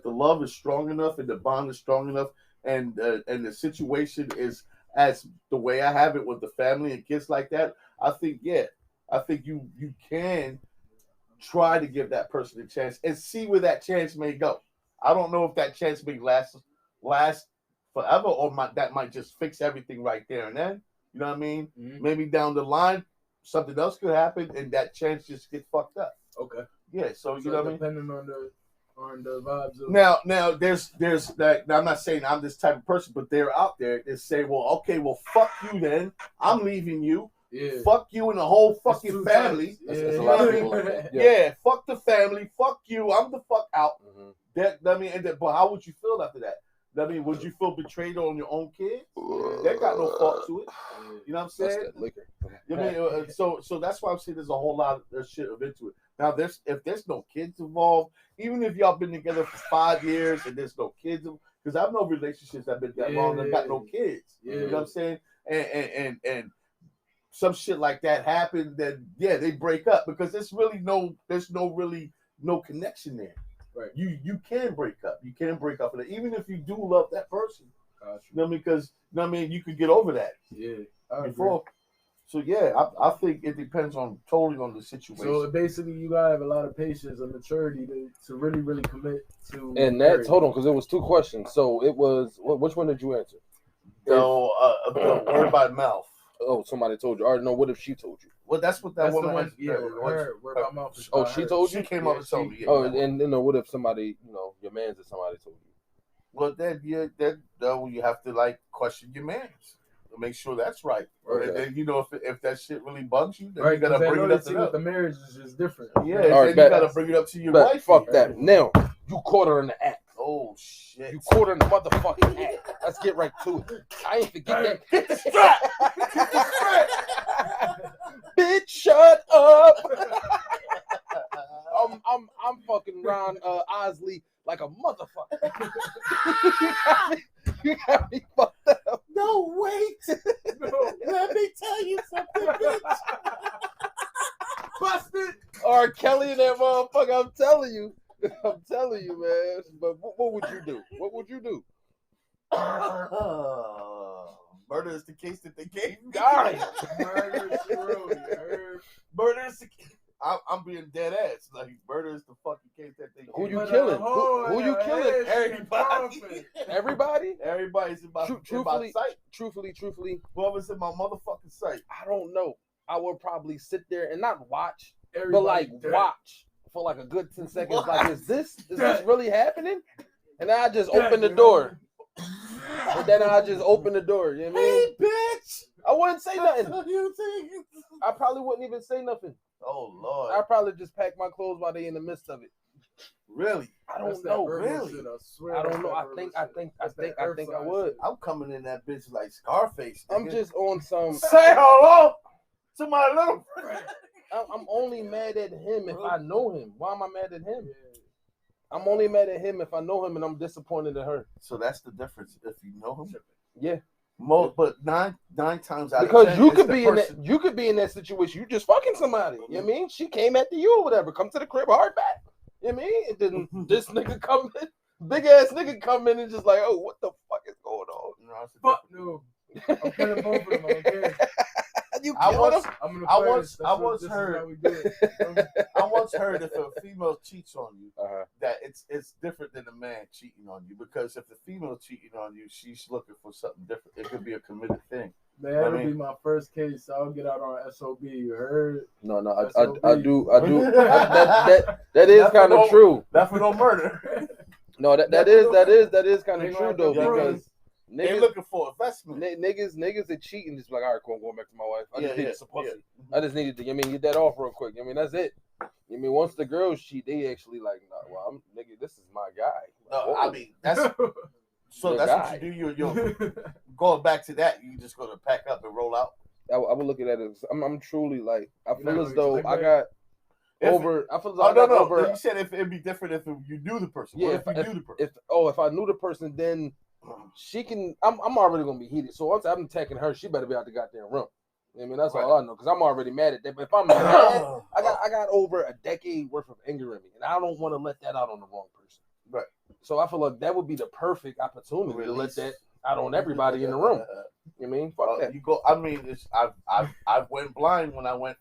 love is strong enough and the bond is strong enough, and the situation is as the way I have it with the family and kids like that, I think you can try to give that person a chance and see where that chance may go. I don't know if that chance may last forever, or that might just fix everything right there and then. You know what I mean? Mm-hmm. Maybe down the line, something else could happen, and that chance just get fucked up. Okay. Yeah. So you know what I mean? Depending on the vibes. Now there's that. Now, I'm not saying I'm this type of person, but they're out there that say, well, okay, well, fuck you then. I'm leaving you. Yeah. Fuck you and the whole fucking family. That's a lot of people like that. Yeah. Fuck the family. Fuck you. I'm the fuck out. Mm-hmm. But how would you feel after that? I mean, would you feel betrayed on your own kids? They got no fault to it. You know what I'm saying? That's that liquor. I mean, so that's why I'm saying there's a whole lot of shit into it. Now, if there's no kids involved, even if y'all been together for 5 years and there's no kids, because I've no relationships that been that long and got no kids. You know what I'm saying? And some shit like that happened, then they break up, because there's no connection there. Right. You can break up. You can break up, even if you do love that person. Gotcha. You know what I mean? Because you could get over that. Yeah. Before. So I think it depends totally on the situation. So basically, you gotta have a lot of patience and maturity to really, really commit to. And that's hold on, because it was 2 questions. So it was which one did you answer? So word by mouth. Oh, somebody told you. Or no, what if she told you? Well, that's what that woman had. Yeah, word by mouth. Oh, she told you? She came up and told me. Oh, and what if somebody, your man's or somebody told you? Well, then you have to question your man's. Make sure that's right. Okay. And if that shit really bugs you, then you gotta bring it up to them. The marriage is just different. Yeah, right, you gotta bring it up to your wife. Fuck that. Now you caught her in the act. Oh shit! You caught her in the motherfucking act. Let's get right to it. I ain't forget that. Hit the strap. Bitch, shut up. I'm fucking Ron Osley like a motherfucker. You got me fucked up. No, wait. Let me tell you something, bitch. Busted. R. Kelly and that motherfucker, I'm telling you, man. But what would you do? What would you do? Murder is the case that they gave me. Murder is the case. I'm being dead ass. Like, murder is the fucking case that they. Who you killing? Who you killing? Everybody. Everybody? Everybody's in my sight. Truthfully. Whoever's in my motherfucking sight. I don't know. I would probably sit there and not watch, but watch for a good 10 seconds. What? Like, is this really happening? And then I just open the door. And then I just open the door. You know what I mean? Hey, bitch! I wouldn't say nothing. I probably wouldn't even say nothing. Oh Lord! I'd probably just pack my clothes while they in the midst of it. Really? I don't know. Really? I don't know. I think I would. I'm coming in that bitch like Scarface. I'm just on some. Say hello to my little friend. I'm only mad at him if I know him. Why am I mad at him? I'm only mad at him if I know him and I'm disappointed in her. So that's the difference. If you know him, yeah. But nine times out because of 10, you could be in that situation. You just fucking somebody. You know what I mean? She came after you or whatever. Come to the crib hard back. You know what I mean? And then this nigga come in, big ass nigga come in and just like, oh, what the fuck is going on? Fuck no. I'm killing both of them. I don't care. I once heard if a female cheats on you, that it's different than a man cheating on you, because if the female cheating on you, she's looking for something different. It could be a committed thing. Man, that'll be my first case. I'll get out on SOB. You heard? No, I do. That is kind of true. Not for no murder. No, that is kind of true though, because. Niggas, they looking for investment. Niggas that cheat and just be like, all right, cool, I'm going back to my wife. I just needed some pussy. I just needed to, get that off real quick. That's it. Once the girls cheat, they actually like, nah, well, this is my guy. No, that's so that's guy. What you do. You're going back to that. You just gonna pack up and roll out. I would look at that as I'm truly like, I feel as though I got. over. I feel Oh like no. over. You said if it'd be different if you knew the person. Yeah, What if you knew the person? If I knew the person, then she can. I'm already gonna be heated. So once I'm attacking her, she better be out the goddamn room. I mean, that's all I know because I'm already mad at that. But if I'm mad, I got over a decade worth of anger in me, and I don't want to let that out on the wrong person. Right. So I feel like that would be the perfect opportunity to let that out on everybody in the room. You know what I mean? Fuck that. You go. I mean, I went blind when I went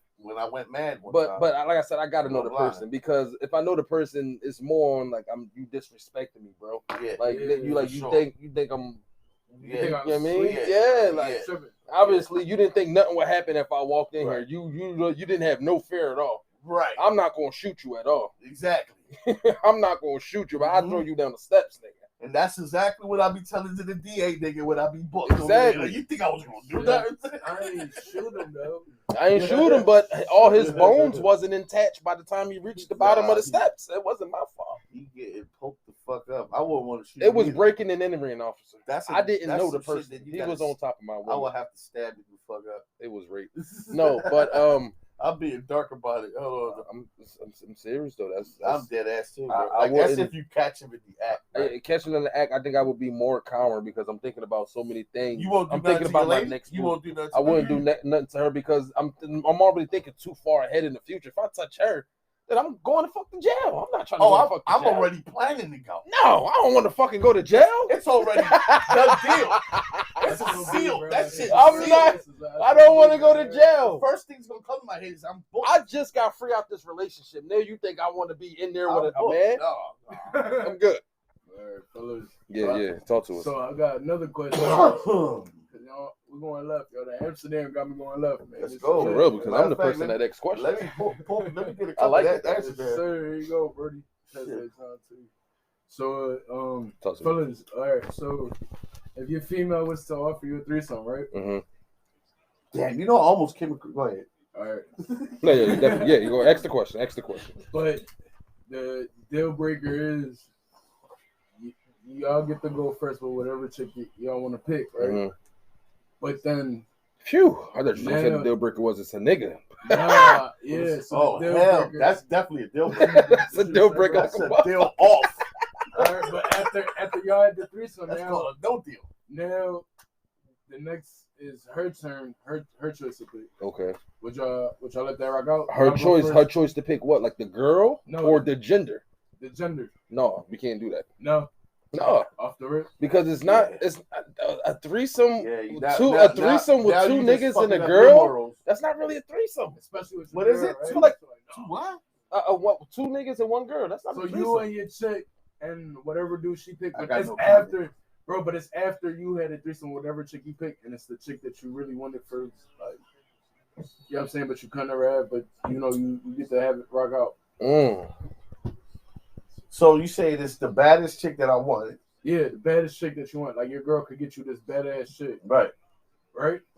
mad. But like I said, I gotta know the person because if I know the person, it's more on like you disrespecting me, bro. Yeah. Like you think I'm. Yeah. You know what I mean? Yeah. Like obviously you didn't think nothing would happen if I walked in here. You didn't have no fear at all. Right. I'm not gonna shoot you at all. Exactly. I'm not gonna shoot you, but I throw you down the steps, nigga. And that's exactly what I be telling to the DA nigga when I be booked. Exactly. Like, you think I was gonna do that? I ain't shoot him though. I ain't shoot him, but all his bones wasn't intact by the time he reached the bottom of the steps. It wasn't my fault. He getting poked the fuck up. I wouldn't want to shoot. It was breaking and entering, officer. I didn't know the some person. shit that He was on top of my window. I would have to stab you the fuck up. It was rape. No, but I'm being dark about it. Hold on. I'm serious though. That's I'm dead ass too. That's if you catch him in the act. Right? Catching in the act, I think I would be more calmer because I'm thinking about so many things. You won't do I'm thinking about my next. You won't do nothing. I wouldn't do nothing to her because I'm already thinking too far ahead in the future. If I touch her, then I'm going to fucking jail. I'm not trying to go to fucking jail. I'm already planning to go. No, I don't want to fucking go to jail. It's already done deal. It's a seal. That shit. I don't want to go to jail. The first thing's gonna come to my head is I'm booked. I just got free out this relationship. Now you think I want to be in there with a man? No. I'm good. All right, fellas. Yeah. Talk to us. So I got another question. Y'all, we're going left. Yo, the Amsterdam got me going left, man. Let's go. For real, because I'm the person that asks questions. Let me get a I like that it. answer there. Sir, here you go, Birdie. So, fellas, all right. So, if your female was to offer you a threesome, right? Mm-hmm. Damn, I almost came. Go ahead. All right. No, yeah, you go. Ask the question. But the deal breaker is y'all get to go first with whatever chick y'all want to pick, right? Mm-hmm. But then, phew, I thought you said the deal breaker was it's a nigga. Nah, yeah. So hell, that's definitely a deal breaker. That's a deal breaker. That's a deal off. All right, but after y'all had the threesome, that's now called a no deal. Now, the next is her turn, her choice to pick. Okay. Would y'all let that rock out? Her choice to pick what, like the girl or the gender? The gender. No, we can't do that. No. Off the rip. Because it's not. It's a threesome. Yeah, a threesome with two niggas and a girl. That's not really a threesome. Especially with what is it? Right? Two like what? Two niggas and one girl. That's not. So a you and your chick and whatever dude she picked. But it's But it's after you had a threesome, whatever chick you picked, and it's the chick that you really wanted first. Like, you know what I'm saying? But you couldn't have, but you get to have it rock out. So you say this the baddest chick that I wanted? Yeah, the baddest chick that you want. Like your girl could get you this badass chick. Right.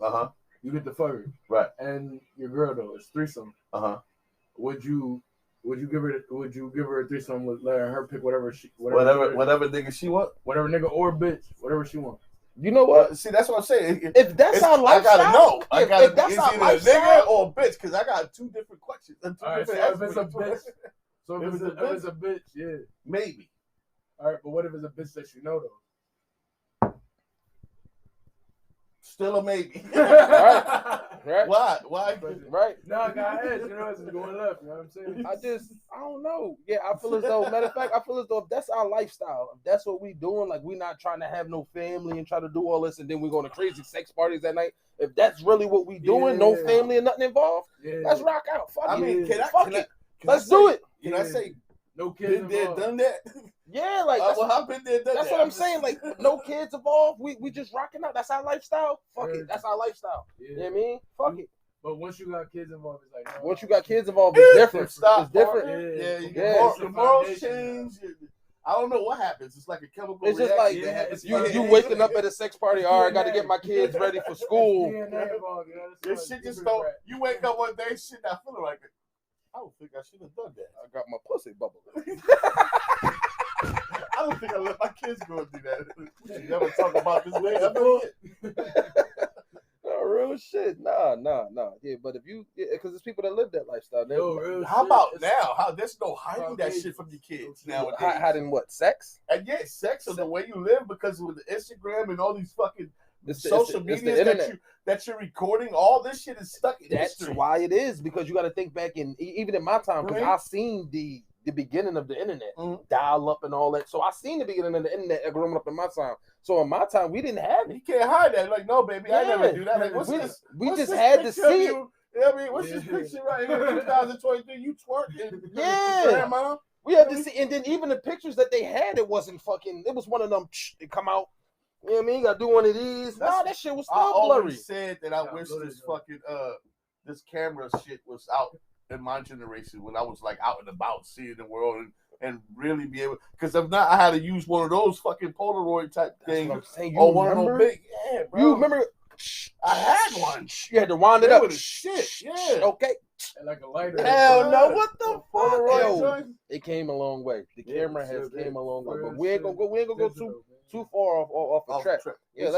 Uh-huh. You get the fuck her. Right. And your girl though, it's threesome. Uh-huh. Would you give her a threesome with letting her pick whatever nigga she want? Whatever nigga or bitch, whatever she want. You know what? See, that's what I'm saying. If that's our lifestyle, I gotta know. If that's is our it lifestyle, a nigga or a bitch? Because I got two different questions. All right, so if it's a bitch, if it's a bitch, yeah, maybe. All right, but what if it's a bitch that you know though? Still a maybe. Right. Why? Right. No, I got ahead. It's going left. You know what I'm saying? I don't know. Yeah, I feel as though, matter of fact, if that's our lifestyle, if that's what we doing, like we're not trying to have no family and try to do all this and then we're going to crazy sex parties at night. If that's really what we doing, no family and nothing involved, let's rock out. Fuck it. Let's do it. Can I say no kids been there, done that? Yeah, like I've been there, done that's that. what I'm saying. Like no kids involved. We just rocking out. That's our lifestyle. Fuck it. That's our lifestyle. Yeah. You know what I mean? Fuck it. But once you got kids involved, it's like once you got kids involved, it's different. It's different. The morals change. I don't know what happens. It's like a chemical. It's just like you waking up at a sex party. All right, I got to get my kids ready for school. This shit just don't. You wake up one day, shit not feeling like it. I don't think I should have done that. I got my pussy bubble. I don't think I let my kids go and do that. You never talk about this way. Oh, really? real shit. Nah. Yeah, but if you, because there's people that live that lifestyle. How about now? How there's no hiding that shit from your kids nowadays. Hiding what? Sex? And yeah, sex or the way you live, because with the Instagram and all these fucking social media that you're recording, all this shit is stuck in history. That's why it is, because you got to think back even in my time, because I seen the beginning of the internet, dial up and all that. So I seen the beginning of the internet growing up in my time. So in my time, we didn't have it. You can't hide that. Like, no, baby, I never do that. Like, what's this? We just had to see it. You know what I mean, what's this picture right here? 2023, you twerking. Yeah. Grandma. We had to see, and then even the pictures that they had, it wasn't fucking. It was one of them. They come out. You know what I mean? You gotta do one of these. Nah, that shit was still blurry. I always said that I wish this fucking this camera shit was out in my generation when I was like out and about seeing the world and really be able, because if not, I had to use one of those fucking Polaroid type things. Or one of those big, yeah, bro. You remember? I had one. You had to wind it up. With shit, yeah. Okay. Like a lighter. Hell no! What the Polaroid? It came a long way. The camera has came a long way, but we ain't gonna go too far off the track. Yeah,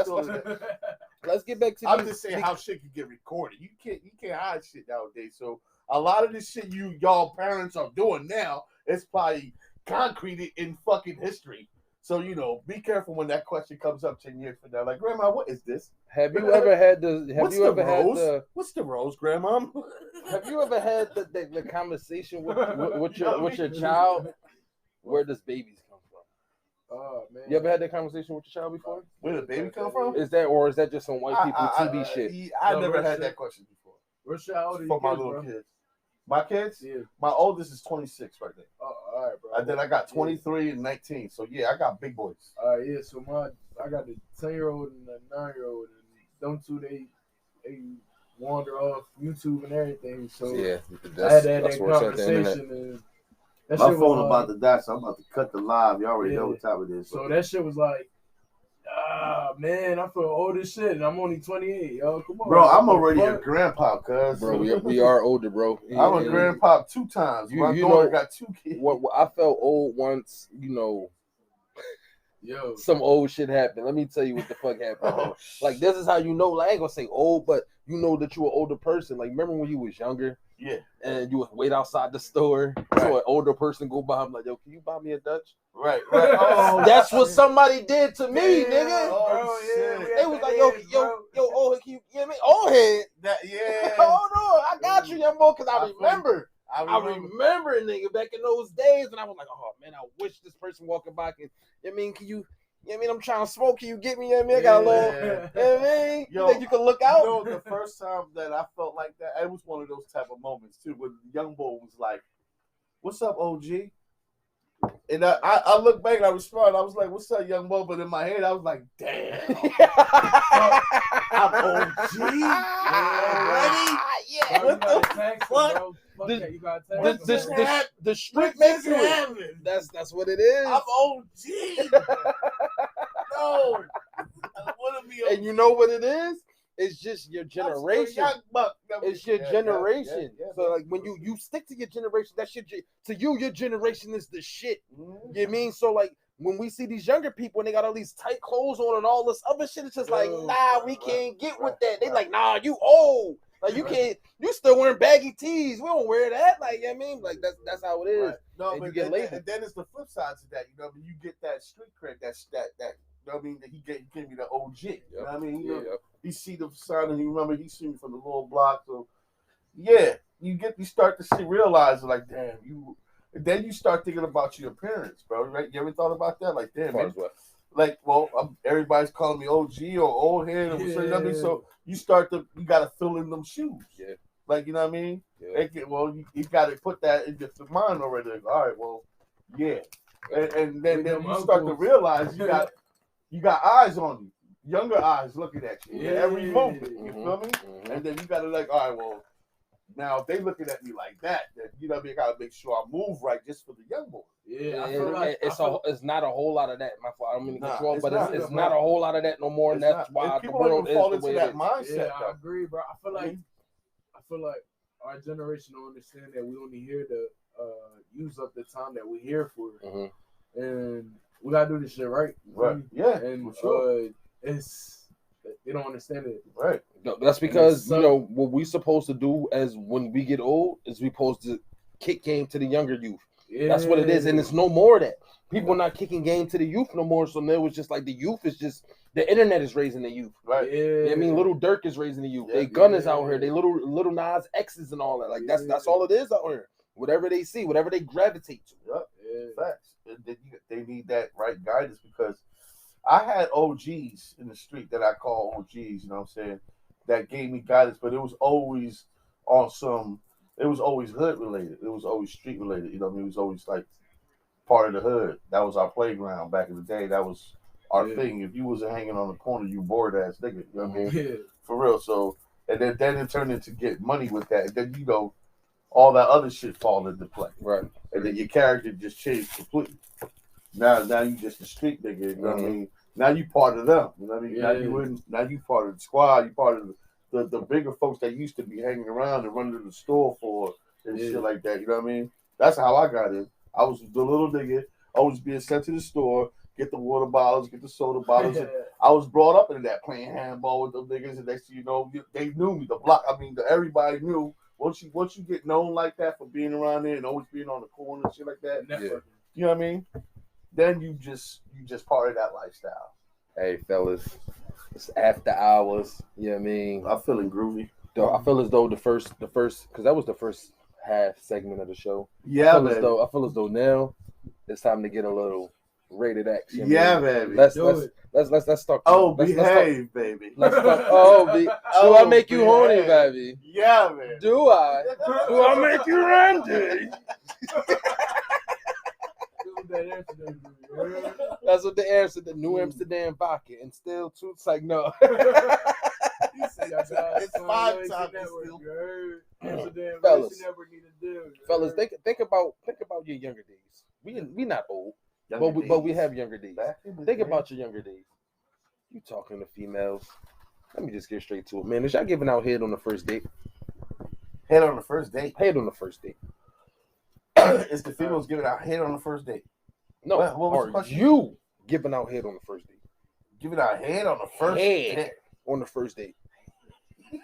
let's get back to. I'm just saying how shit can get recorded. You can't hide shit nowadays. So a lot of this shit y'all parents are doing now, it's probably concreted in fucking history. So, be careful when that question comes up 10 years from now. Like, Grandma, what is this? Have you ever had What's the rose, Grandma? Have you ever had the conversation with your child? Where does babies come from? Oh man. You ever had that conversation with your child before? Where did baby come from? Is that just some white people TV shit? I never had that question before. Where's your oldest? For my little kids. My kids? Yeah. My oldest is 26 right now. Oh, all right, bro. And then I got 23 and 19. So, yeah, I got big boys. Yeah, so I got the 10-year-old and the 9-year-old. And them two, they wander off YouTube and everything. So, yeah, I had to have that conversation. And my phone about to die, so I'm about to cut the live. You already know what time it is. So, that shit was like, man, I feel old as shit, and I'm only 28, yo. Come on, bro. I'm already a grandpa, cuz. Bro, we are older, bro. I'm a grandpa 2 times. My daughter got 2 kids. What I felt old once, yo, some old shit happened. Let me tell you what the fuck happened, bro. Like, this is how you know. Like, I ain't gonna say old, but you know that you're an older person. Like, remember when you was younger? Yeah. And you would wait outside the store, so an older person go by. I'm like, yo, can you buy me a Dutch? Right. Oh, that's what somebody did to me, nigga. Oh, shit. They was like, yo, old head, you know what I mean? Old head. Yeah. Oh no, I got you, young boy, because I remember, nigga, back in those days, and I was like, oh man, I wish this person walking by can. You know what I mean, can you? You know what I mean, I'm trying to smoke. Can you get me? You know what I mean, I got a little. You know what I mean, you think you can look out? The first time that I felt like that, it was one of those type of moments too, when the young boy was like, "What's up, OG?" And I look back and I respond. I was like, "What's up, young boy?" But in my head, I was like, "Damn, I'm OG already." Yeah. What the fuck? The street makes it. That's what it is. I'm OG. No, I want to be OG. And you know what it is? It's just your generation. It's your generation. So like when you stick to your generation, that shit to you, your generation is the shit. You know what I mean? So like when we see these younger people and they got all these tight clothes on and all this other shit, it's just like, nah, we can't get with that. They like, nah, you old. Like you can't, you still wearing baggy tees. We don't wear that. Like, you know what I mean? Like that's how it is. Right. No, and but you get labeled. And then it's the flip side to that. You know, you get that street cred. That. You know what I mean? That he gave me the OG. You know what I mean? You see the sign and you remember he seen me from the little block. So yeah, you start to realize like, damn, then you start thinking about your appearance, bro. Right? You ever thought about that? Like, damn, man. Like, well, everybody's calling me OG or old head or something. You know what I mean? So you gotta fill in them shoes. Yeah. Like, you know what I mean? Yeah. You gotta put that in your mind already. Like, all right, well, yeah. And then you start to realize you got eyes on you. Younger eyes looking at you every movement. You feel me? Mm-hmm. And then you gotta like, all right, well, now if they looking at me like that, then you know I gotta make sure I move right just for the young boy. Yeah, it's not a whole lot of that. My fault. I don't mean to control, but it's not a whole lot of that no more, and that's why the world is the way it is. Mindset. Yeah, I agree, bro. I feel like our generation don't understand that we only here to use up the time that we're here for, and we gotta do this shit right. Right. Yeah. And they don't understand it. Right. No, that's because what we supposed to do as when we get old is we supposed to kick game to the younger youth. Yeah. That's what it is, and it's no more of that. People are not kicking game to the youth no more. So now it's just like the youth is just the internet is raising the youth. Right. Yeah. You know I mean, Little Dirk is raising the youth. They gun is out here. They little Nas X's and all that. Like that's all it is out here. Whatever they see, whatever they gravitate to. Yep. Yeah. Facts. They need that right guidance because I had OGs in the street that I call OGs. You know what I'm saying? That gave me guidance, but it was always on some. It was always hood related. It was always street related. You know what I mean? It was always like part of the hood. That was our playground back in the day. That was our thing. If you wasn't hanging on the corner, you bored ass nigga. You know what I mean? Yeah. For real. So, and then it turned into get money with that. And then, all that other shit fall into play. Right. And then your character just changed completely. Now you just a street nigga. You know what I mean? Now you part of them. You know what I mean? Yeah. Now you part of the squad. You part of the bigger folks that used to be hanging around and running to the store for and shit like that. You know what I mean? That's how I got in. I was the little nigga, always being sent to the store, get the water bottles, get the soda bottles. I was brought up into that playing handball with them niggas, and next thing you know, they knew me. The block, everybody knew. Once you get known like that for being around there and always being on the corner and shit like that, you know what I mean? Then you just part of that lifestyle. Hey fellas, it's after hours. You know what I mean? I'm feeling groovy. Though I feel as though the first because that was the first half segment of the show. Yeah, I feel as though now it's time to get a little rated X. You know baby. Let's talk. Behave, baby. Let's talk. Do I make you horny, baby? Yeah, man. Do I? Do I make you randy? That's what the answer. The New Amsterdam vodka and still truth's like no. It's 5 times still. Fellas, think about your younger days. We not old, but we have younger days. Think about your younger days. You talking to females? Let me just get straight to it, man. Is y'all giving out head on the first date? Head on the first date. Head on the first date. Is the females giving out head on the first date? No. What was the question? You giving out head on the first date? Giving out head on the first date? On the first date.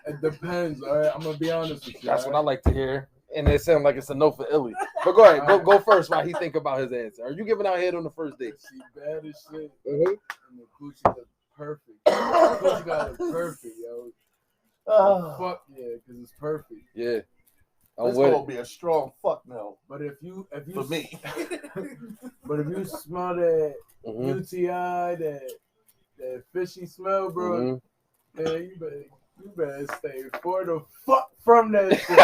It depends. All right, I'm gonna be honest with you. That's what I like to hear, and it sounds like it's a no for Illy. But go ahead, go first while he think about his answer. Are you giving out head on the first date? She bad as shit. And the coochie look perfect. The coochie gotta look perfect, yo. Fuck yeah, because it's perfect. Yeah. It's gonna be a strong fuck no. But if you for me. But if you smell that UTI, that fishy smell, bro, man, you better stay far the fuck from that shit.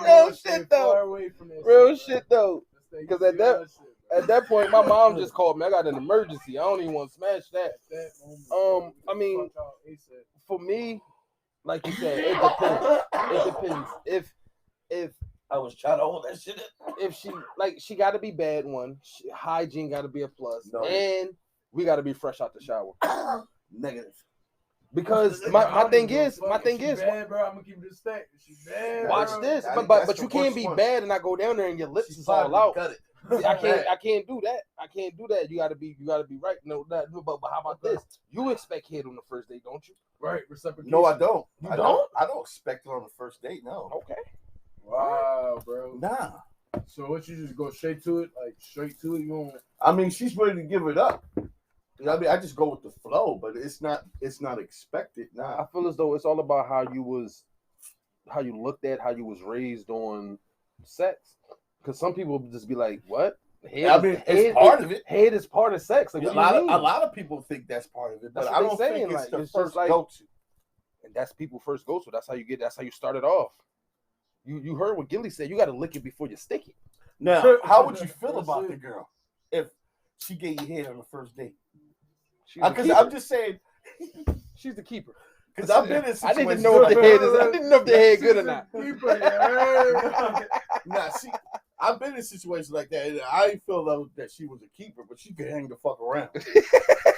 Real shit though. Real shit though. Because at that point, my mom just called me. I got an emergency. I don't even want to smash that. I mean, for me, like you said, it depends. It depends. If I was trying to hold that shit in. If she got to be bad one. Hygiene got to be a plus, and we got to be fresh out the shower. Negative. Because my thing is, bad, bro, I'm gonna keep this stack. She bad. Watch this, but you can't be bad and I go down there and your lips is all out. I can't do that. I can't do that. You gotta be right. No, but how about this? You expect head on the first date, don't you? Right, reciprocation. No, I don't. I don't expect it on the first date. No. Okay. Wow, bro. Nah. So what, you just go straight to it? Like straight to it? You won't. I mean, she's ready to give it up. You know what I mean, I just go with the flow, but it's not expected. Nah. I feel as though it's all about how you looked at, how you was raised on sex. Because some people just be like, "What? It's part of it. Head is part of sex." Like, a lot of people think that's part of it, but I don't think it's the first go-to. And that's people first go-to. That's how you start it off. You heard what Gilly said. You got to lick it before you stick it. Now, how would you feel about the girl if she gave you head on the first date? Because I'm just saying, she's the keeper. Because I've been in situations. I didn't know if the head good or not. Nah, see, I've been in situations like that. And I didn't feel that she was a keeper, but she could hang the fuck around. You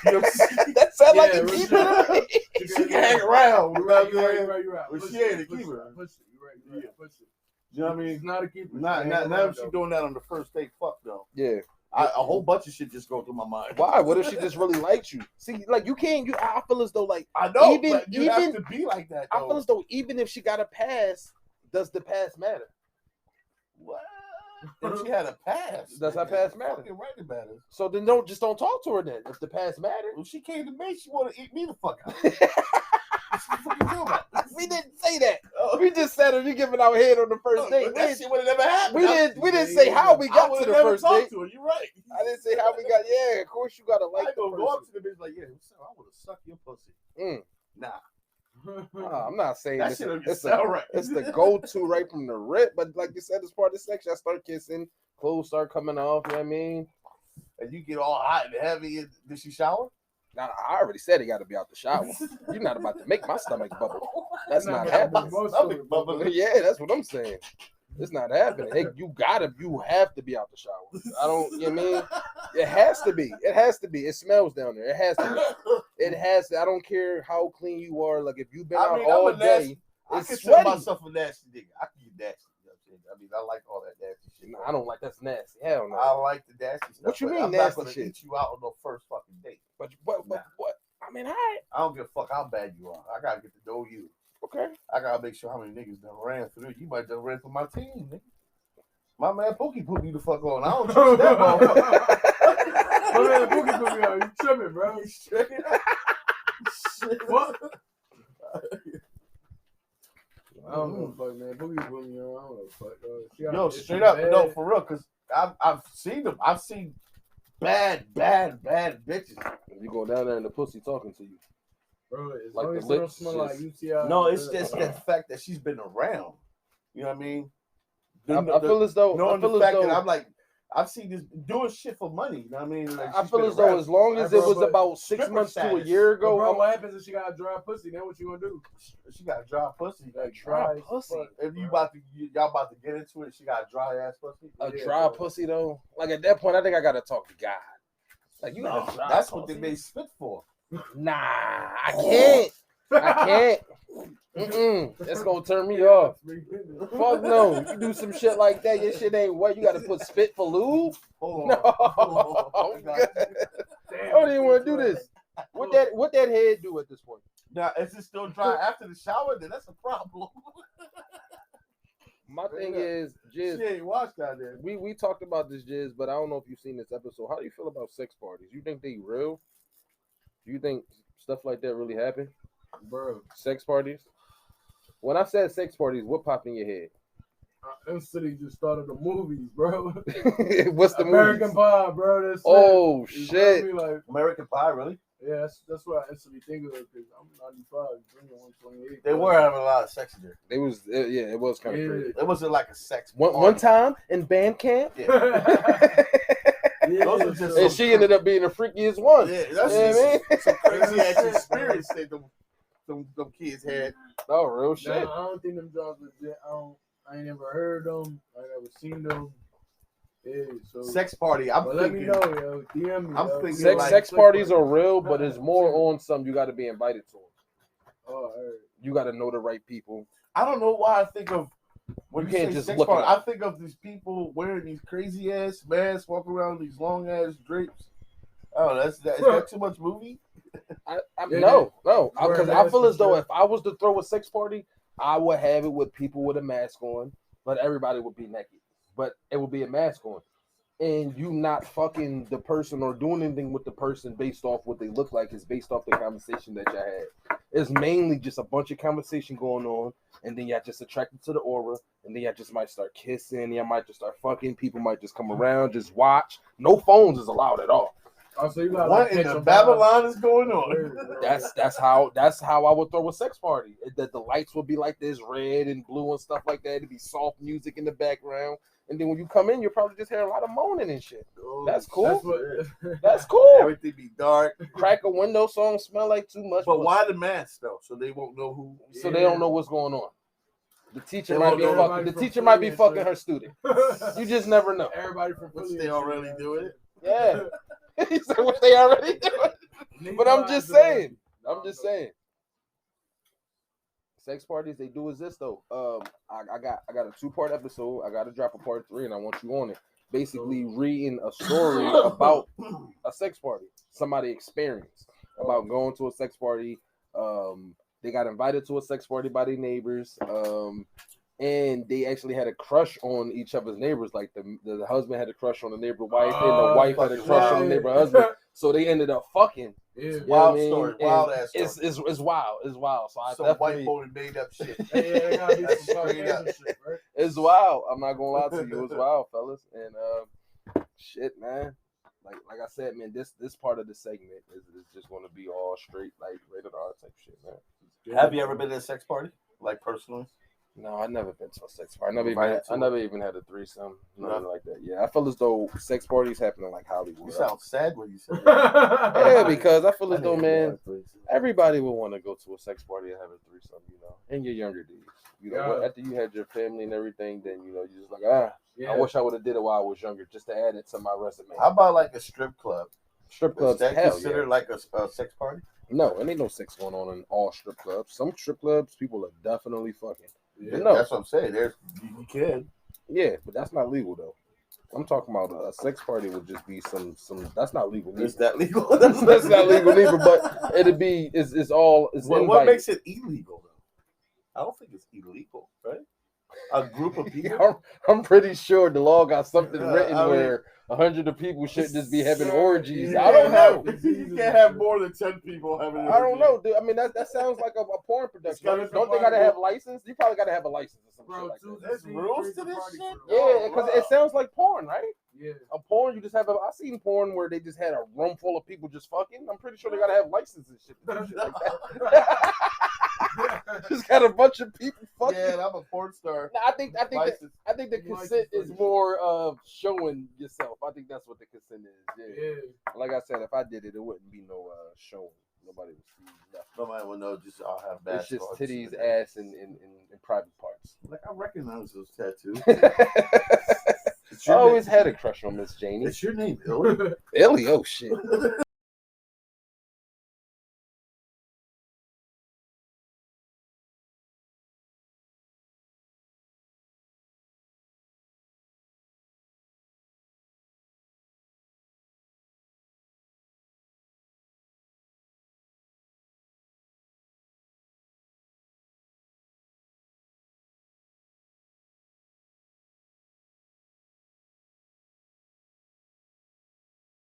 know what I'm saying? That sounds like a keeper. She can hang around. Right. But she ain't a keeper. Push it. You know what I mean? It's not a keeper. Now she's doing that on the first date. Fuck no. Yeah. A whole bunch of shit just go through my mind. Why? What if she just really likes you? See, like you can't. I feel as though like I know, even but you have to be like that. Though. I feel as though even if she got a pass, does the pass matter? What? If she had a pass, does her pass matter? Fucking right, it matters. So then don't talk to her then. If the pass matter, Well, she came to me. She want to eat me the fuck out. We didn't say that. We just said, "Are you giving out head on the first date?" That shit would have never happened. We didn't say how we got to the first date. To her. You're right. I didn't say how we got. Yeah, of course you gotta like. I gonna go up to the bitch like, yeah, what's up? I would have sucked your pussy. Nah. I'm not saying That this. shit It's the go-to right from the rip. But like you said, it's part of the sex. I start kissing, clothes start coming off. You know what I mean? And you get all hot and heavy. Did she shower? Now, I already said it got to be out the shower. You're not about to make my stomach bubble. That's not happening. Yeah, that's what I'm saying. It's not happening. Hey, you have to be out the shower. I don't, you know what I mean? It has to be. It has to be. It smells down there. It has to be. It has to. I don't care how clean you are. Like if you've been out all day, I it's consider sweaty. myself a nasty nigga. I can get nasty. I mean, I like all that nasty shit. No, I don't like that's nasty. Hell no. I like the nasty stuff. What you mean I'm nasty not gonna shit? eat you out on the first fucking date. But what? I mean, all right. I don't give a fuck how bad you are. I gotta get to know you. Okay. I gotta make sure how many niggas done ran through. You might just ran through my team, nigga. My man Pookie put me the fuck on. I don't trust that motherfucker. My man Pookie put me on. You tripping, bro? You tripping? What? I don't know, fuck, man. Boogie put me on. I don't know, fuck. Yo, straight up, no, for real, cause I've seen them. I've seen bad bitches. You go down there and the pussy talking to you, bro. As like long the as it don't lips. smell like UTI. No, it's just the fact that she's been around. You know what I mean? I feel as though knowing I feel the as fact though that I'm like, I've seen this doing shit for money. You know what I mean? Like, I feel as though as long as it was about 6 months to a year ago. Bro, what happens if she got a dry pussy? Then what you gonna do? She got a dry pussy. Like dry pussy. If y'all about to get into it, she got a dry ass pussy. A dry pussy though. Like at that point, I think I gotta talk to God. Like you got a dry that's pussy. what they made spit for. Nah, I can't. I can't. That's gonna turn me off. Fuck no. You do some shit like that, your shit ain't wet. You gotta put spit for lube? No. I'm good. I don't even want to do this. What that head do at this point? Now, is it still dry after the shower? Then that's a problem. My thing is, Jizz. She ain't washed out there. We talked about this, Jizz, but I don't know if you've seen this episode. How do you feel about sex parties? You think they real? Do you think stuff like that really happen? Bro. Sex parties? When I said sex parties, what popped in your head? Instantly just started the movies, bro. What's the American movies? Pie, bro. That's oh it. shit! Like, American Pie, really? Yeah, that's what I instantly think of. Because I'm 95, bringing 128. They were having a lot of sex in there. It was it was kind of crazy. It wasn't like a sex. One time in band camp. Yeah. And she ended up being the freakiest one. Yeah, that's some crazy ass experience that them kids had. Oh, real shit. Nah, I don't think them jobs legit. I ain't never heard them. I never seen them. Yeah, so sex party. I'm thinking. Let me know, yo. DM me. I'm thinking sex parties are real, but it's more on some. You got to be invited to them. Oh, all right. You got to know the right people. I don't know why I think of when you you can't say just sex look. party. I think of these people wearing these crazy ass masks, walking around with these long ass drapes. Oh, is that too much movie? No, because I feel as though if I was to throw a sex party, I would have it with people with a mask on, but everybody would be naked. But it would be a mask on. And you not fucking the person or doing anything with the person based off what they look like. It's based off the conversation that y'all had. It's mainly just a bunch of conversation going on, and then y'all just attracted to the aura, and then y'all just might start kissing, y'all might just start fucking, people might just come around, just watch. No phones is allowed at all. Oh, so you got what in the Babylon is going on? That's how I would throw a sex party. That the lights would be like this, red and blue and stuff like that. It'd be soft music in the background, and then when you come in, you'll probably just hear a lot of moaning and shit. That's cool. That's cool. Everything be dark. Crack a window, song smell like too much. But why the mask though? So they won't know who. So they don't know what's going on. The teacher might be fucking. The teacher might be fucking her student. You just never know. Everybody from Philly. They already do it. Yeah. He said what they already doing. But I'm just saying. Sex parties, they do exist though. I got a 2-part episode. I gotta drop a part 3, and I want you on it. basically reading a story about a sex party, somebody experienced about going to a sex party. They got invited to a sex party by their neighbors. And they actually had a crush on each other's neighbors. Like the husband had a crush on the neighbor wife, and the wife had a crush on the neighbor husband. So they ended up fucking. Yeah. Wild story, wild ass story. It's wild. It's wild. So some white boy made up shit. They gotta be some Straight up. shit, right? It's wild. I'm not gonna lie to you. It's wild, fellas. And shit, man. Like I said, man, this part of the segment is just gonna be all straight like rated R type shit, man. Have you ever been to a sex party, like personally? No, I never been to a sex party. I never even had a threesome, nothing like that. Yeah, I feel as though sex parties happen in like Hollywood. You sound sad when you say that. Yeah, because I feel as though, man, everybody would want to go to a sex party and have a threesome, you know, in your younger days. You know, after you had your family and everything, then you know you just like I wish I would have did it while I was younger, just to add it to my resume. How about like a strip club? Strip clubs, is that hell considered yeah. like a sex party? No, it ain't no sex going on in all strip clubs. Some strip clubs, people are definitely fucking. Yeah, no. That's what I'm saying. You can. Yeah, but that's not legal though. I'm talking about a sex party would just be some. That's not legal. Neither. Is that legal? That's not legal neither. But it'd be. It's all. It's what makes it illegal though? I don't think it's illegal, right? A group of people. I'm pretty sure the law got something written where 100 of people shouldn't just be having orgies. Yeah, I don't know. You can't have more than 10 people having an orgy. I don't know, dude. I mean, that sounds like a porn production. Don't they gotta have license? You probably gotta have a license or something like that. There's rules to this shit? Yeah, because it sounds like porn, right? Yeah. A porn, you just have I seen porn where they just had a room full of people just fucking. I'm pretty sure they gotta have licenses and shit like that. Just got a bunch of people fucking. Yeah, and I'm a porn star. No, I think the consent is more of showing yourself. I think that's what the consent is. Yeah. Like I said, if I did it, it wouldn't be no showing. Nobody would see nothing. Nobody would know. Just I'll have bad. It's just titties, ass, and private parts. Like I recognize those tattoos. I always had a crush on Miss Janie. Is your name Illy? Illy, oh shit.